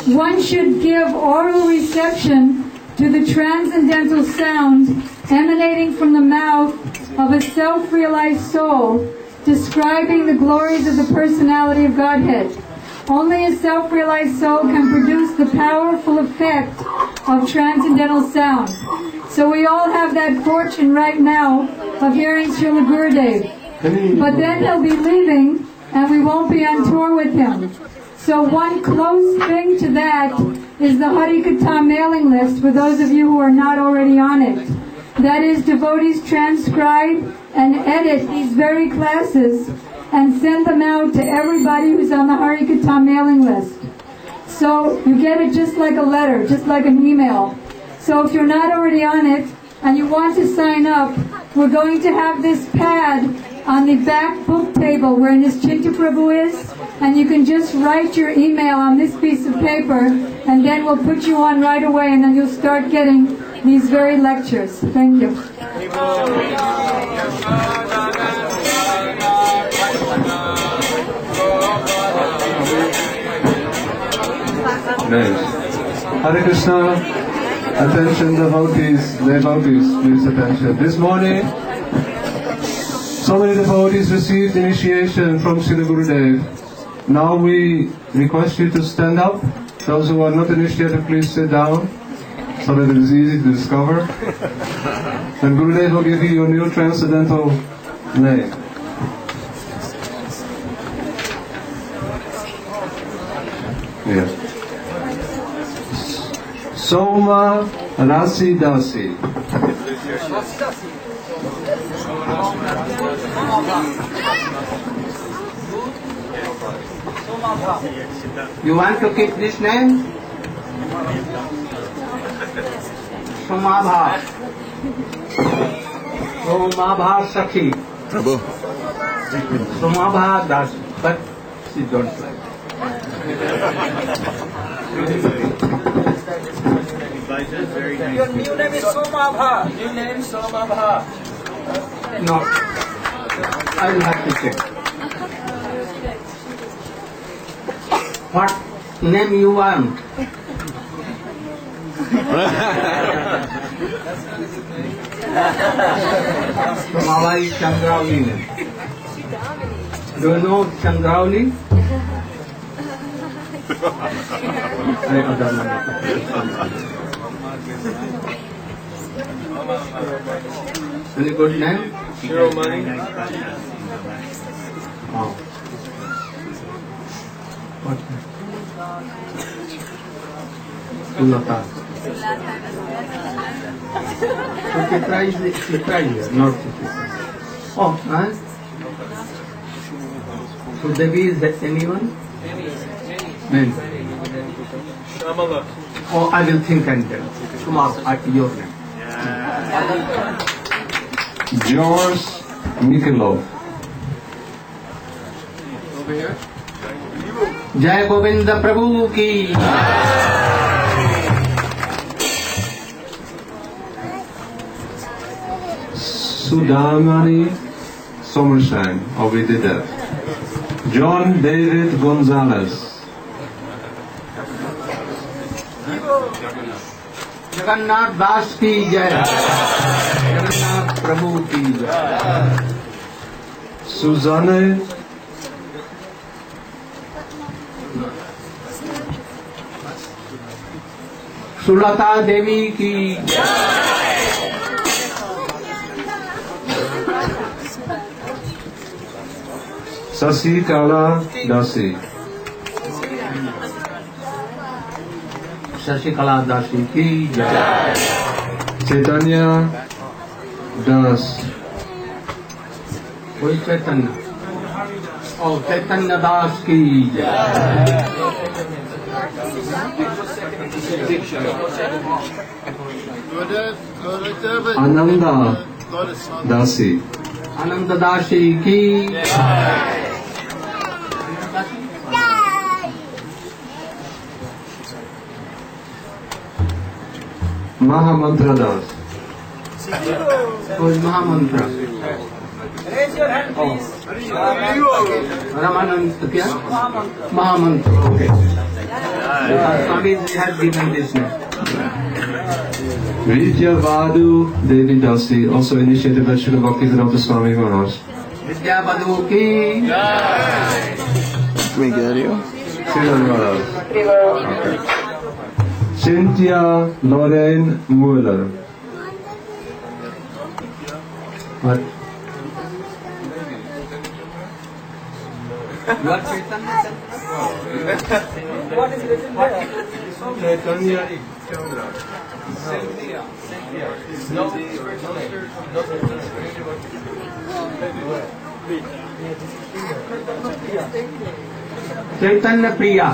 C: one should give oral reception to the transcendental sound emanating from the mouth of a self-realized soul, describing the glories of the personality of Godhead. Only a self-realized soul can produce the powerful effect of transcendental sound. So we all have that fortune right now of hearing Srila Gurudev. But then he'll be leaving and we won't be on tour with him. So one close thing to that is the Harikatha mailing list for those of you who are not already on it. That is, devotees transcribe and edit these very classes and send them out to everybody who's on the Harikatha mailing list. So you get it just like a letter, just like an email. So if you're not already on it and you want to sign up, we're going to have this pad on the back book table where Nischinta Prabhu is. and you can just write your email on this piece of paper, and then we'll put you on right away, and then you'll start getting these very lectures. Thank you.
H: Nice. Hare Krishna. Attention devotees, please attention. This morning, so many devotees received initiation from Srila Gurudev. Now we request you to stand up. Those who are not initiated, please sit down so that it is easy to discover. And Gurudev will give you your new transcendental name. Yeah. Soma Rasi Dasi.
B: You want to keep this name? Somabha. Somabha Sakhi. Somabha Das. But she don't like.
E: Your new name is Somabha. New name Somabha.
B: No. I will have to check. What name you want? Somabha is Chandrauli name. Do you know Chandrauli? Any good name?
G: Shiromani.
B: Oh. What name? Sulata. Okay, try here, not Oh, nice. So Devi, is that anyone? Many.
G: Shamala.
B: Oh, I will think and tell. Tomorrow, your name.
H: George Mikhailov.
B: जय गोविंद प्रभु की
H: Sudhamani Somersheim. Oh, we did that. John David Gonzalez.
B: Jagannath दास की जय जगन्नाथ प्रभु की जय
H: Susanne
B: Sulata देवी की
H: Sasikala Dasi.
B: Sasikala दासी की जय
H: Chaitanya Das.
B: कोई चैतन्य और चैतन्य दास की जय
H: Ananda Dasi.
B: आनंद दासी की
H: Mahamantra Das.
B: कोई महामंत्र
E: Raise your hand, please.
B: Ramanand क्या महामंत्र okay Swami ji has given this name
H: Vidyavadu Devi Dasi, also initiated by Srila Bhaktivedanta Swami Maharaj.
B: विद्या बधू की
H: Srila Maharaj. Okay. Cynthia Lorraine Mueller.
B: What? You are Chaitanya?
E: What is written there?
H: Chaitanya
G: Chandra.
H: Cynthia.
G: No.
B: Chaitanya Priya.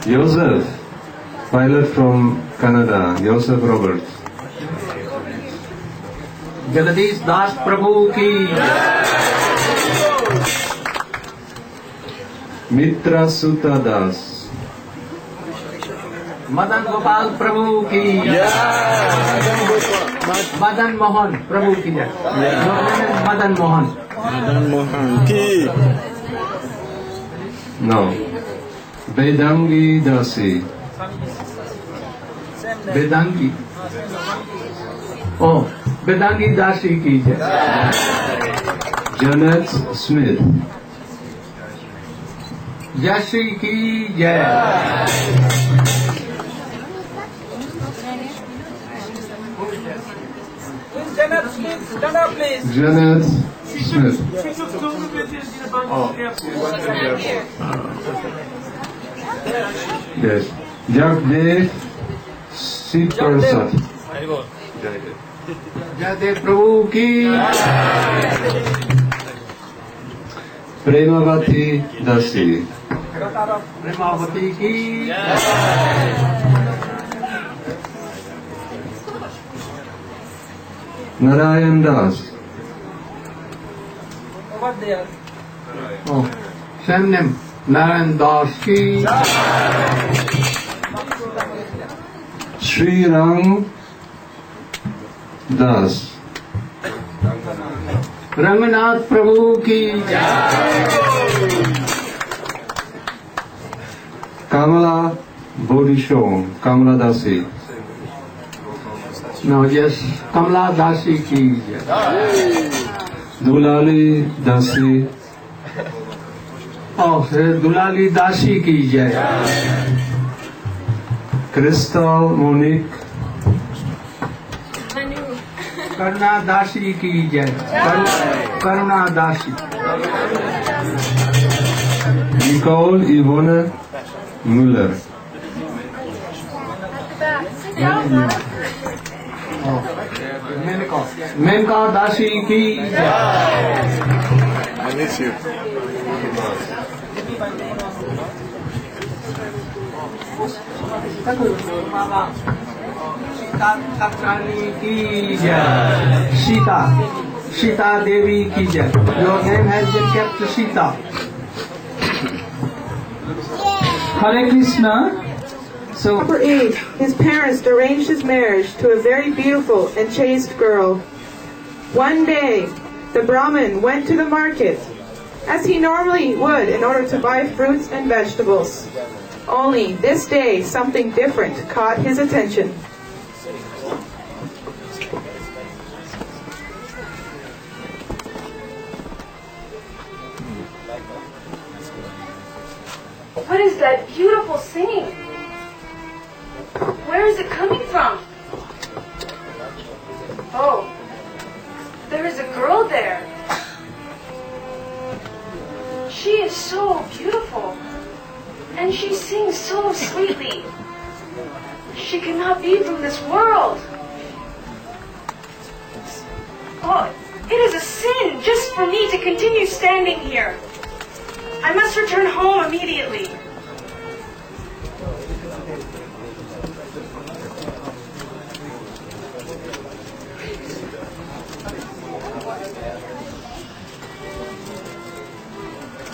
H: Joseph, pilot from Canada, Joseph Roberts.
B: Jagadish Das Prabhu ki.
H: Mitra Sutta Das.
B: Madan Gopal Prabhu ki. Madan Mohan Prabhu ki. Your name is Madan Mohan.
H: No. Vedangi Dasi.
B: Vedangi. Oh, Vedangi Dasi ki jai.
H: Janet Smith.
B: Jashri ki jai.
E: Janet Smith, stand up please.
H: Janet Smith. Yes. Jagdev Siparsat.
B: Jagdev Prabhu ki.
H: Premavati Dasi.
B: Premavati ki.
H: Narayan Das.
E: Over there.
B: Oh, same name. Narayan Das ki.
H: Sri Rang Das.
B: Ranganath Prabhu ki.
H: Kamala Bodhisho. Kamala Dasi.
B: No, yes, Kamala Dasi ki jai.
H: Dulali Dasi.
B: Oh, Dulali Dasi ki jai.
H: Crystal Monique.
B: Karuna Dasi ki jai. Karuna Dasi.
H: Nicole Yvonne Müller.
B: Menka Dasi ki jai.
D: I miss you.
B: Takrani ki jai. Sita Devi ki jai. Your name has been kept Sita.
E: Hare Krishna. So,
I: Proper age, his parents arranged his marriage to a very beautiful and chaste girl. One day, the Brahmin went to the market, as he normally would in order to buy fruits and vegetables. Only this day, something different caught his attention.
J: What is that beautiful singing? Where is it coming from? Oh, there is a girl there. She is so beautiful, and she sings so sweetly. She cannot be from this world. Oh, it is a sin just for me to continue standing here. I must return home immediately.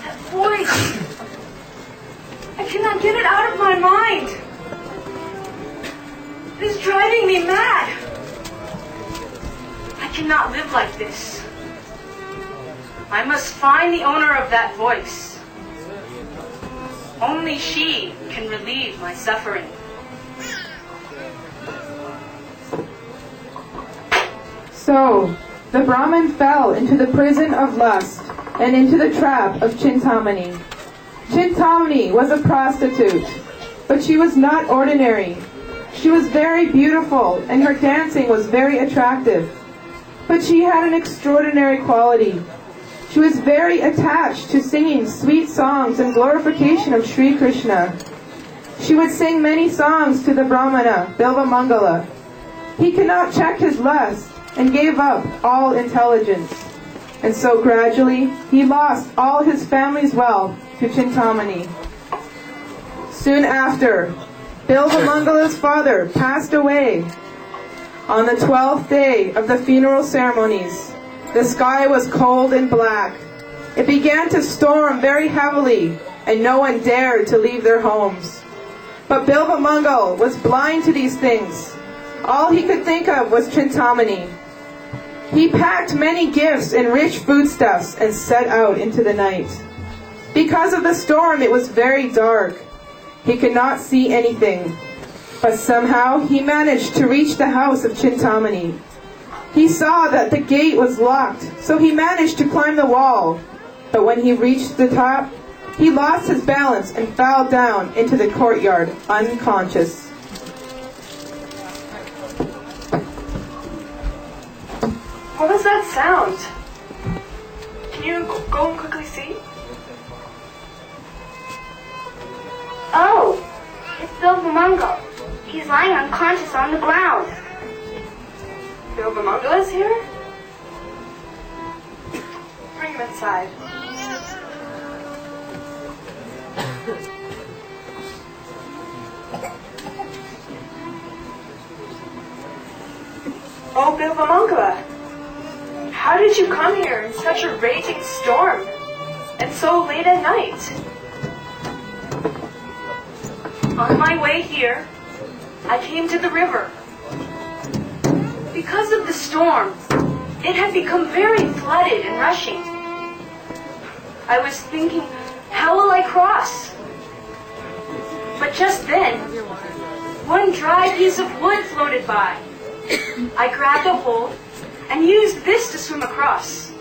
J: That voice! I cannot get it out of my mind. It is driving me mad. I cannot live like this. I must find the owner of that voice. Only she can relieve my suffering.
I: So, the Brahmin fell into the prison of lust and into the trap of Chintamani. Chintamani was a prostitute, but she was not ordinary. She was very beautiful and her dancing was very attractive. But she had an extraordinary quality. She was very attached to singing sweet songs in glorification of Sri Krishna. She would sing many songs to the Brahmana, Bilva Mangala. He could not check his lust and gave up all intelligence. And so gradually he lost all his family's wealth to Chintamani. Soon after, Bilvamangala's father passed away. On the 12th day of the funeral ceremonies, the sky was cold and black. It began to storm very heavily, and no one dared to leave their homes. But Bilvamangal was blind to these things. All he could think of was Chintamani. He packed many gifts and rich foodstuffs and set out into the night. Because of the storm, it was very dark. He could not see anything. But somehow he managed to reach the house of Chintamani. He saw that the gate was locked, so he managed to climb the wall. But when he reached the top, he lost his balance and fell down into the courtyard, unconscious.
J: What was that sound? Can you go and quickly see?
K: Oh, it's Bilvamangal. He's lying unconscious on the ground.
J: Bilvamangal is here? Bring him inside. Oh, Bilvamangala, how did you come here in such a raging storm and so late at night? On my way here, I came to the river. Because of the storm, it had become very flooded and rushing. I was thinking, how will I cross? But just then, one dry piece of wood floated by. I grabbed a hold and used this to swim across.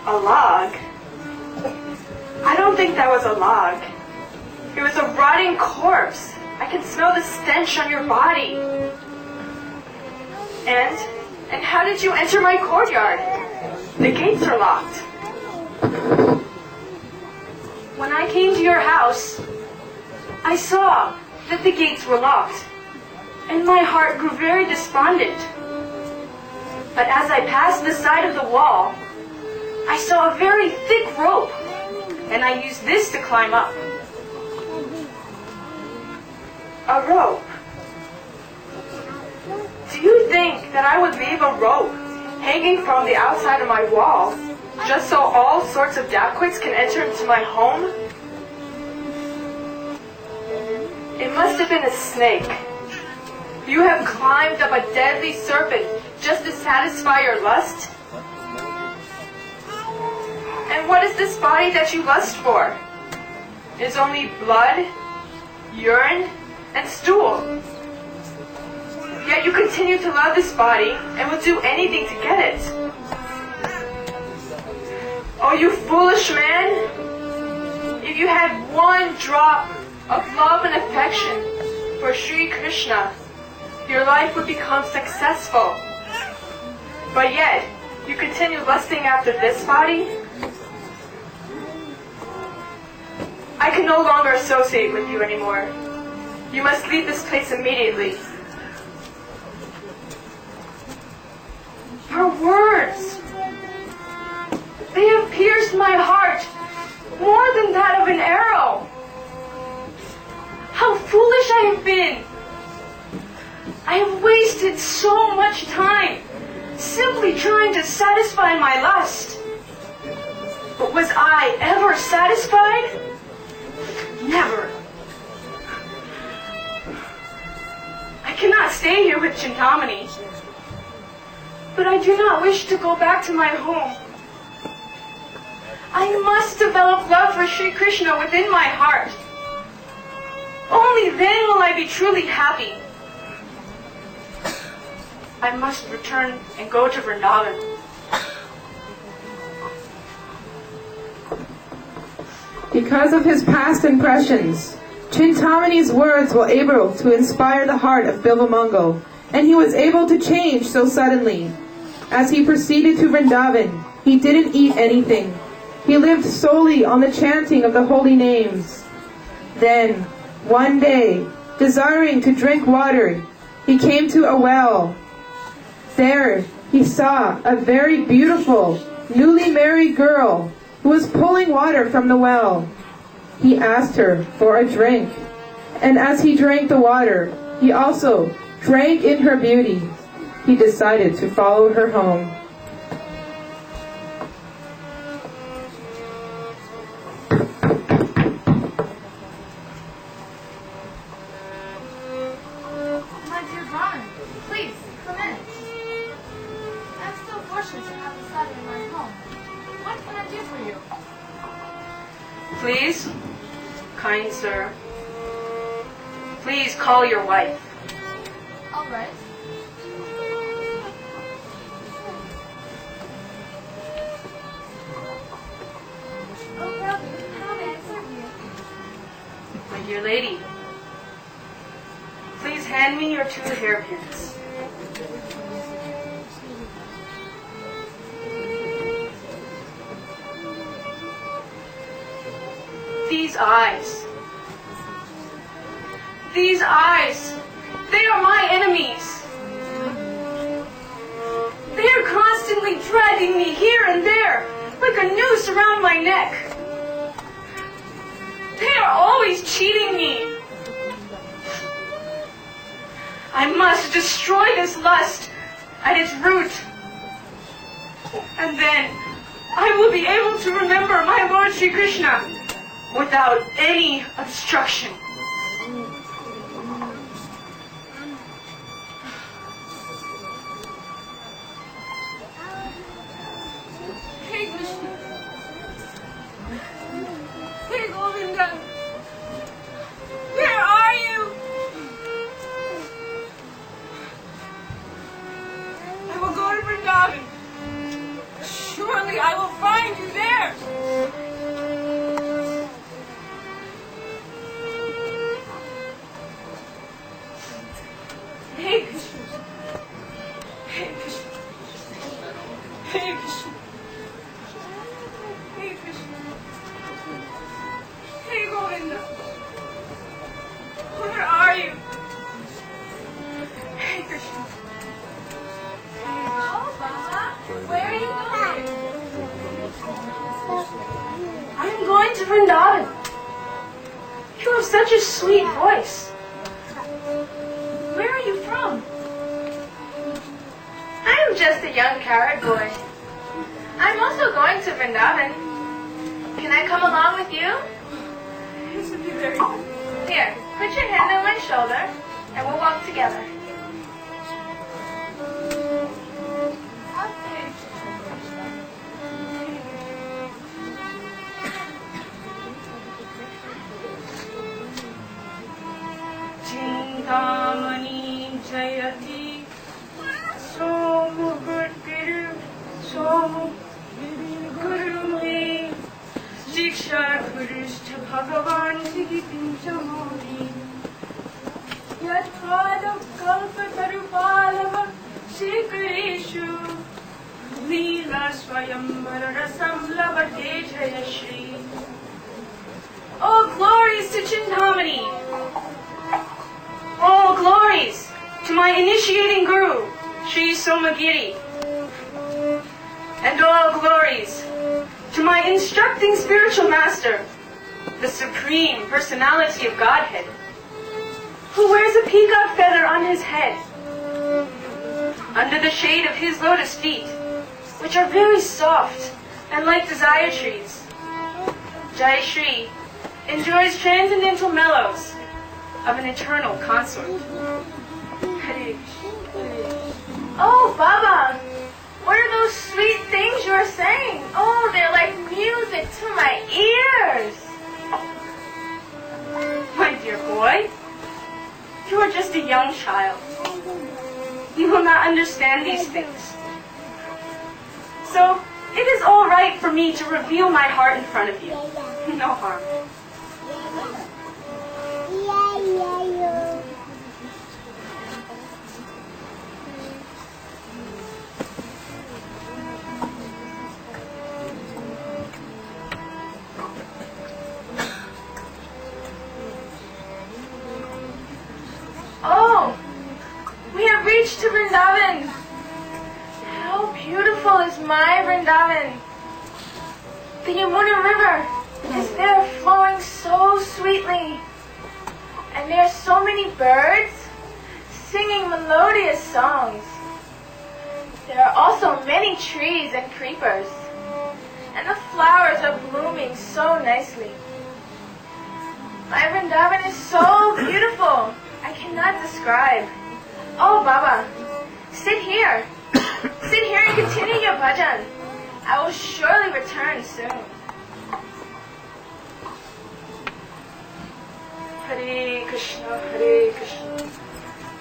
J: A log? I don't think that was a log. It was a rotting corpse. I can smell the stench on your body. And how did you enter my courtyard? The gates are locked. When I came to your house, I saw that the gates were locked, and my heart grew very despondent. But as I passed the side of the wall, I saw a very thick rope, and I used this to climb up. A rope? Do you think that I would leave a rope hanging from the outside of my wall just so all sorts of dacoits can enter into my home? It must have been a snake. You have climbed up a deadly serpent just to satisfy your lust? And what is this body that you lust for? It is only blood, urine, and stool. Yet you continue to love this body and will do anything to get it. Oh, you foolish man! If you had one drop of love and affection for Sri Krishna, your life would become successful. But yet, you continue lusting after this body? I can no longer associate with you anymore. You must leave this place immediately. Your words, they have pierced my heart more than that of an arrow. How foolish I have been. I have wasted so much time simply trying to satisfy my lust. But was I ever satisfied? Never. I cannot stay here with Chintamani. But I do not wish to go back to my home. I must develop love for Sri Krishna within my heart. Only then will I be truly happy. I must return and go to Vrindavan.
I: Because of his past impressions, Chintamani's words were able to inspire the heart of Bilvamangal, and he was able to change so suddenly. As he proceeded to Vrindavan, he didn't eat anything. He lived solely on the chanting of the holy names. Then, one day, desiring to drink water, he came to a well. There, he saw a very beautiful, newly married girl who was pulling water from the well. he asked her for a drink. And as he drank the water, he also drank in her beauty. He decided to follow her home.
K: My dear Brahmin, please, come in. I'm so fortunate to have a son in my home. What can I do for you?
J: Please, kind sir, please call your wife.
K: All right. Oh, brother, how may I serve you?
J: My dear lady, please hand me your 2 hairpins. These eyes, they are my enemies. They are constantly dragging me here and there, like a noose around my neck. They are always cheating me. I must destroy this lust at its root. And then I will be able to remember my Lord Sri Krishna without any obstruction.
K: Hey, Krishna. Hey, Govinda. Where are you? I will go to Vrindavan. Surely I will find you there. Hey, Krishna. Hey, Krishna. Hey, Krishna. Hey, Krishna. Hey, Govinda. Where are you? Hey, Krishna. Oh, Baba. Where are you going?
J: I'm going to Vrindavan. You have such a sweet voice. Where are you from?
K: I am just a young carrot boy. I'm also going to Vrindavan. Can I come along with you?
J: This would be very good.
K: Here, put your hand on my shoulder, and we'll walk together.
J: Okay. Chintamani jayati somu guru me diksha kurishta bhagavan sigi pinchamoni yatpadam kalpatarupalava shikareshu leela swayambara rasam lavate jayashri. Oh, glories to Chintamani! All glories to my initiating guru, Sri Somagiri. And all glories to my instructing spiritual master, the Supreme Personality of Godhead, who wears a peacock feather on his head, under the shade of his lotus feet, which are very soft and like desire trees. Jai Shri enjoys transcendental mellows of an eternal consort.
K: Oh, Baba, what are those sweet things you're saying? Oh, they're like music to my ears.
J: My dear boy, you are just a young child. You will not understand these things. So, it is all right for me to reveal my heart in front of you. No harm.
K: Oh, we have reached to Vrindavan. How beautiful is my Vrindavan. The Yamuna River
J: is there flowing so sweetly. And there are so many birds singing melodious songs. There are also many trees and creepers, and the flowers are blooming so nicely. My Vrindavan is so beautiful, I cannot describe. Oh, Baba, sit here. Sit here and continue your bhajan. I will surely return soon. Hare Krishna,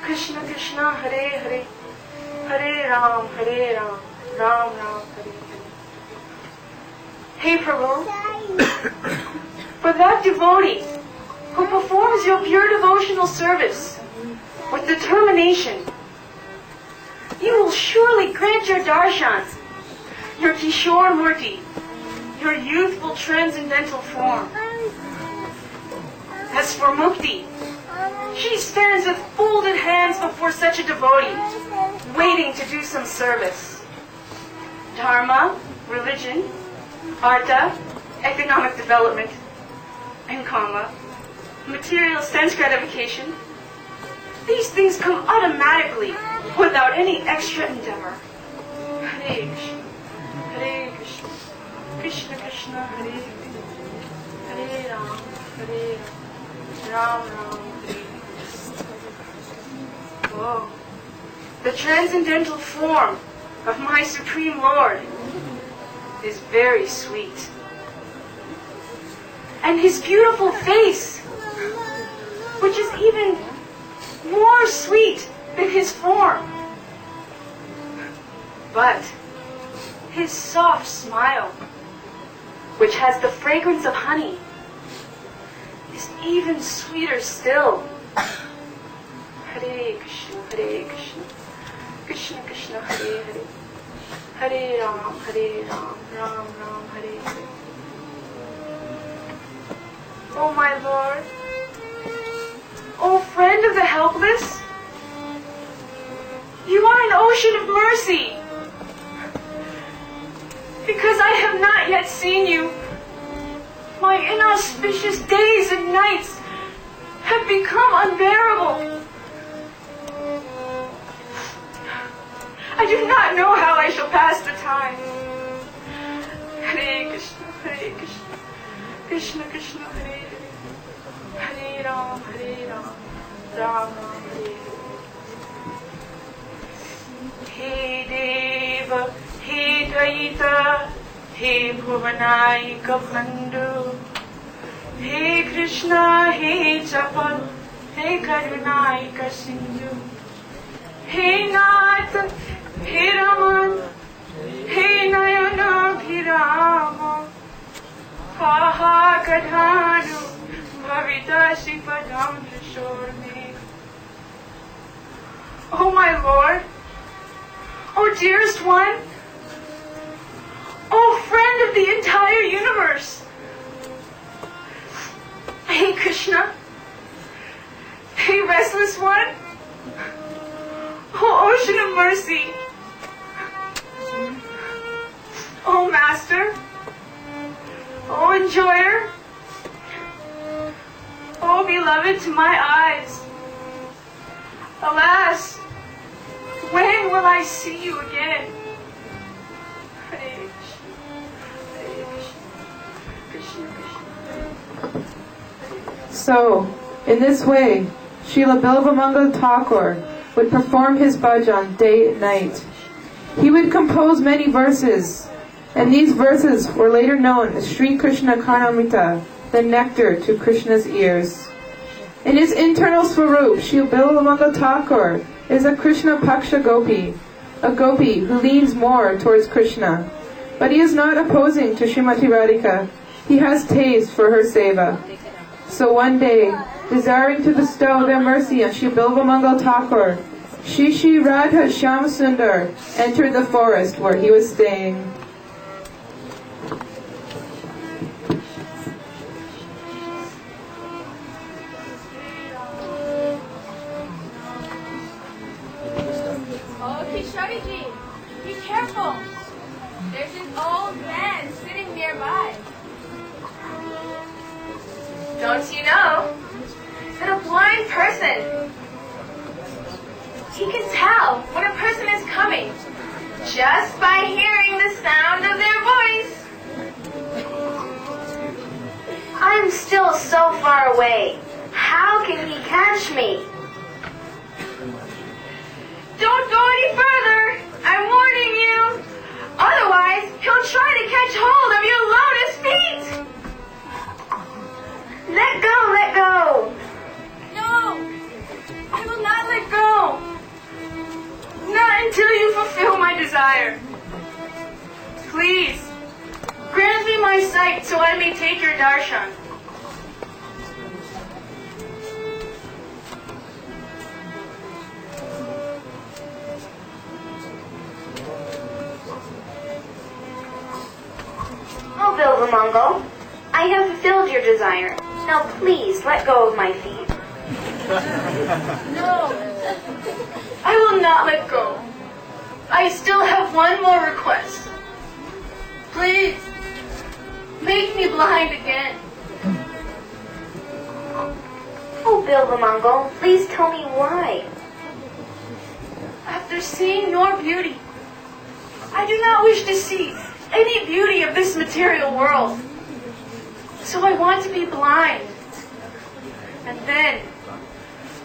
J: Krishna Krishna, Hare Hare, Hare Ram, Ram Ram, Hare Hare. Hey Prabhu, for that devotee who performs your pure devotional service with determination, you will surely grant your darshan, your Kishore Murti, your youthful transcendental form. As for Mukti, she stands with folded hands before such a devotee, waiting to do some service. Dharma, religion, artha, economic development, and kama, material sense gratification, these things come automatically without any extra endeavor. Hare Krishna, Hare Krishna, Krishna Krishna, Hare Hare, Hare Ram, Hare Ram, Ram Ram, Hare Hare. Oh, the transcendental form of my Supreme Lord is very sweet. And his beautiful face, which is even more sweet than his form. But his soft smile, which has the fragrance of honey, is even sweeter still. Hare Krishna, Hare Krishna, Krishna Krishna, Hare Hare, Hare Ram, Ram Ram, Hare Hare. Oh my Lord, oh friend of the helpless, you are an ocean of mercy. Because I have not yet seen you, my inauspicious days and nights have become unbearable. I do not know how I shall pass the time. Hare Krishna, Hare Krishna, Krishna Krishna, Hare Hare, Hare Ram, Ram Ram, Hare Hare. Hey Deva, Hey Dvaita, Hey Bhuvanayika Bandhu, Hey Krishna, Hey Chapal, Hey Karunayika Sindhu, Hey Nath, Hey Raman, Hey Nayana Bhirama, Haha Kadhanu, Bhavitasi Padam Shorme. Oh my Lord, oh dearest one, oh friend of the entire universe. Hey Krishna, hey restless one, oh ocean of mercy, oh master, oh enjoyer, oh beloved to my eyes. Alas, when will I see you again? Hare Krishna, Hare Krishna, Krishna Krishna.
I: So, in this way, Srila Bilvamangal Thakur would perform his bhajan day and night. He would compose many verses, and these verses were later known as Sri Krishna Karnamrita, the nectar to Krishna's ears. In his internal swarup, Srila Bilvamangal Thakur is a Krishna Paksha Gopi, a Gopi who leans more towards Krishna. But he is not opposing to Srimati Radhika. He has taste for her seva. So one day, desiring to bestow their mercy on Sri Bilvamangal Thakur, Shri Radha Shyamsundar entered the forest where he was staying.
K: Oh, Kishoriji, be careful. There's an old man sitting nearby.
J: Don't you know that a blind person, he can tell when a person is coming just by hearing the sound of their voice? I'm still so far away. How can he catch me? Don't go any further. I'm warning you. Otherwise, he'll try to catch hold of your lotus feet. Let go, let go. No, I will not let go. Not until you fulfill my desire. Please, grant me my sight so I may take your darshan. Oh, Bilvamongo, I have fulfilled your desire. Now please let go of my feet. No, I will not let go. I still have one more request. Please, make me blind again. Oh, Bilvamongo, please tell me why. After seeing your beauty, I do not wish to see any beauty of this material world. So I want to be blind. And then,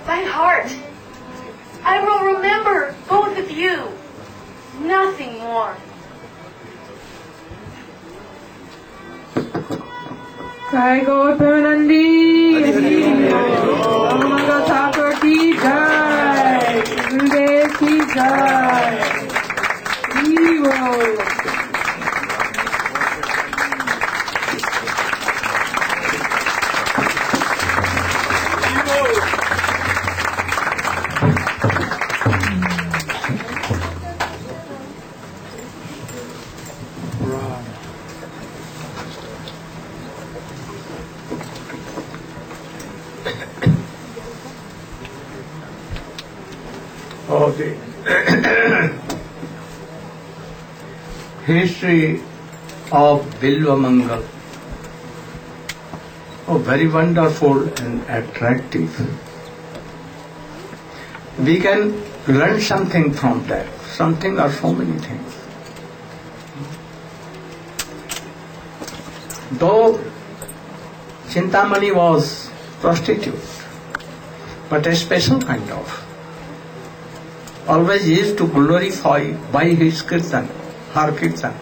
J: by heart, I will remember both of you. Nothing more.
I: Jai Gaur Premanandi, Amanga Thakur ki jai, Gurudev ki jai, Evo.
B: Of the history of Bilvamangal. Oh, very wonderful and attractive. We can learn something from that, something or so many things. Though Chintamani was prostitute, but a special kind of. Always used to glorify by his kirtan, her kirtan.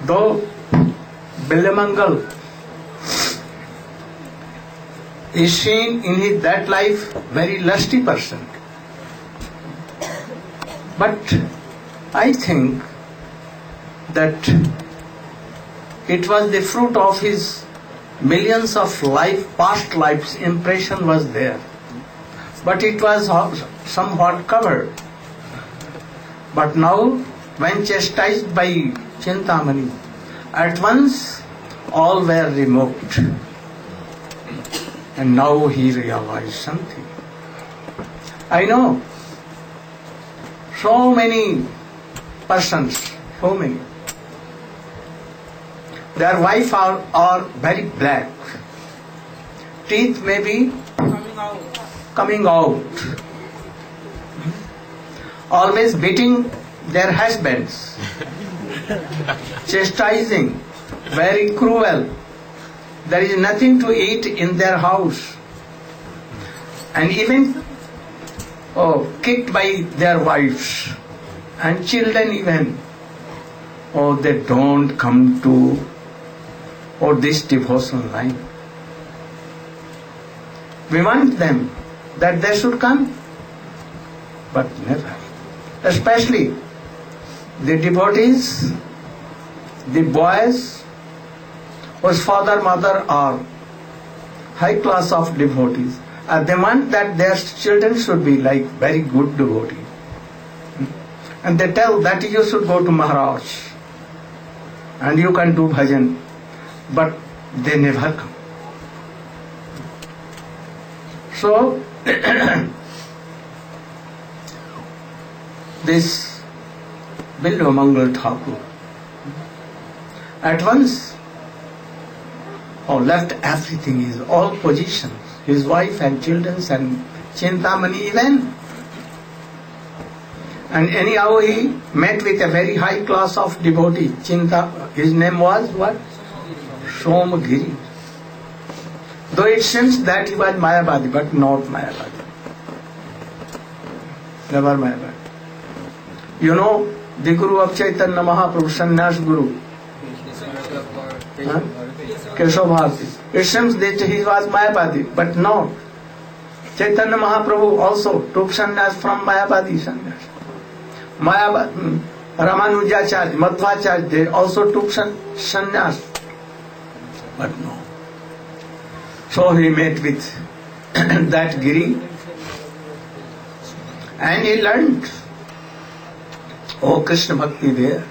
B: Though Bilvamangal is seen in his that life very lusty person, but I think that it was the fruit of his millions of past lives. Impression was there. But it was somewhat covered. But now, when chastised by Chintamani, at once all were removed. And now he realized something. I know so many persons, so many. Their wives are very black. Teeth may be coming out. Always beating their husbands. Chastising, very cruel. There is nothing to eat in their house. And even kicked by their wives. And children even. They don't come to this devotional line. We want them that they should come, but never. Especially the devotees, the boys whose father, mother are high class of devotees, they want that their children should be like very good devotees. And they tell that you should go to Maharaj and you can do bhajan, but they never come. So, this Bilvamangal Thakur at once left everything, his all positions, his wife and children and Chintamani even. And anyhow he met with a very high class of devotee. His name was what? Somagiri. Though it seems that he was Mayavadi, but not Mayavadi. Never Mayavadi. You know, the Guru of Chaitanya Mahaprabhu, Sannyas Guru, Keshav Bharati. It seems that he was Mayavadi, but no. Chaitanya Mahaprabhu also took sannyas from Mayavadi sannyas. Ramanujacharya, Madhvacharya, they also took sannyas, but no. So he met with that Giri and he learned, Krishna Bhakti there.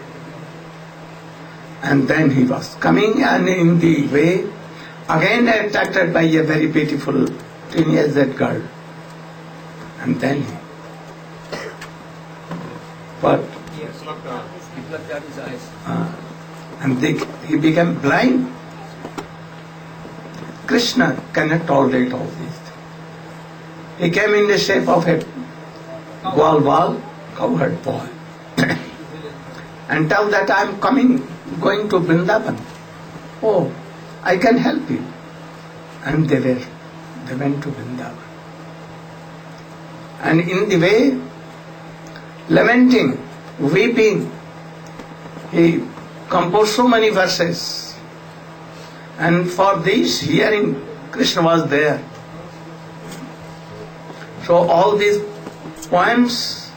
B: And then he was coming and in the way, again attracted by a very beautiful teenage girl. And then he, but
G: he plucked out his eyes.
B: And he became blind. Krishna cannot tolerate all these things. He came in the shape of a wall covered boy and tell that I am going to Vrindavan. Oh, I can help you. And they went to Vrindavan. And in the way, lamenting, weeping, he composed so many verses. And for this hearing, Krishna was there. So all these poems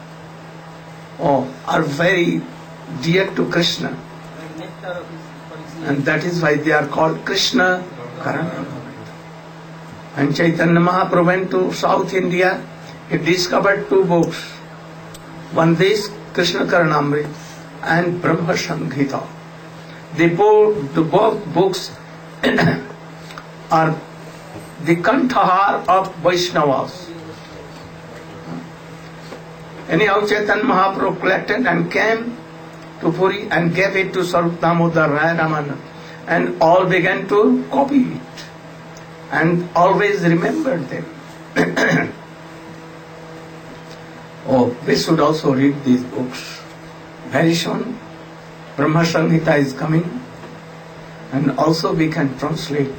B: are very dear to Krishna. And that is why they are called Krishna Karana. And Chaitanya Mahaprabhu went to South India. He discovered 2 books. One is Krishna Karanamrita and Brahma Samhita. Both books are the Kantahar of Vaishnavas. Anyhow, Chaitanya Mahaprabhu collected and came to Puri and gave it to Swarup Damodar Narayana, and all began to copy it and always remembered them. We should also read these books. Very soon, Brahma Samhita is coming, and also we can translate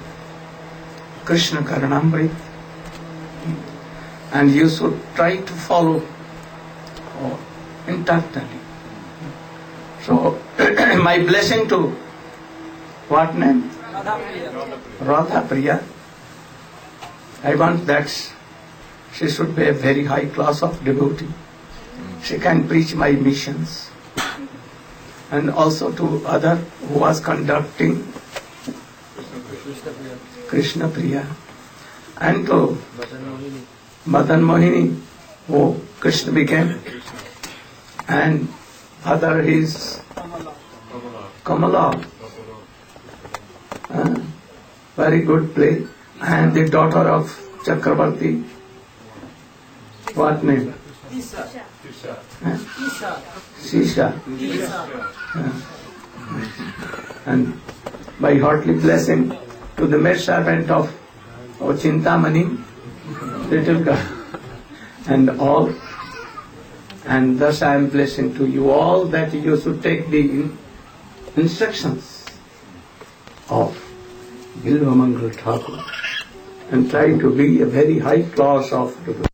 B: Krishna Karanamrita, and you should try to follow internally. So, my blessing to what name? Radha Priya. I want that she should be a very high class of devotee. She can preach my missions. And also to other who was conducting Krishna Priya. And to Madan Mohini, who Krishna became. And other is Kamala. Very good play. And the daughter of Chakravarti. What name? Sisha. And by heartily blessing to the maid servant of Chintamani, little girl, and all. And thus I am blessing to you all that you should take the instructions of Bilvamangal Thakur and try to be a very high class of devotee.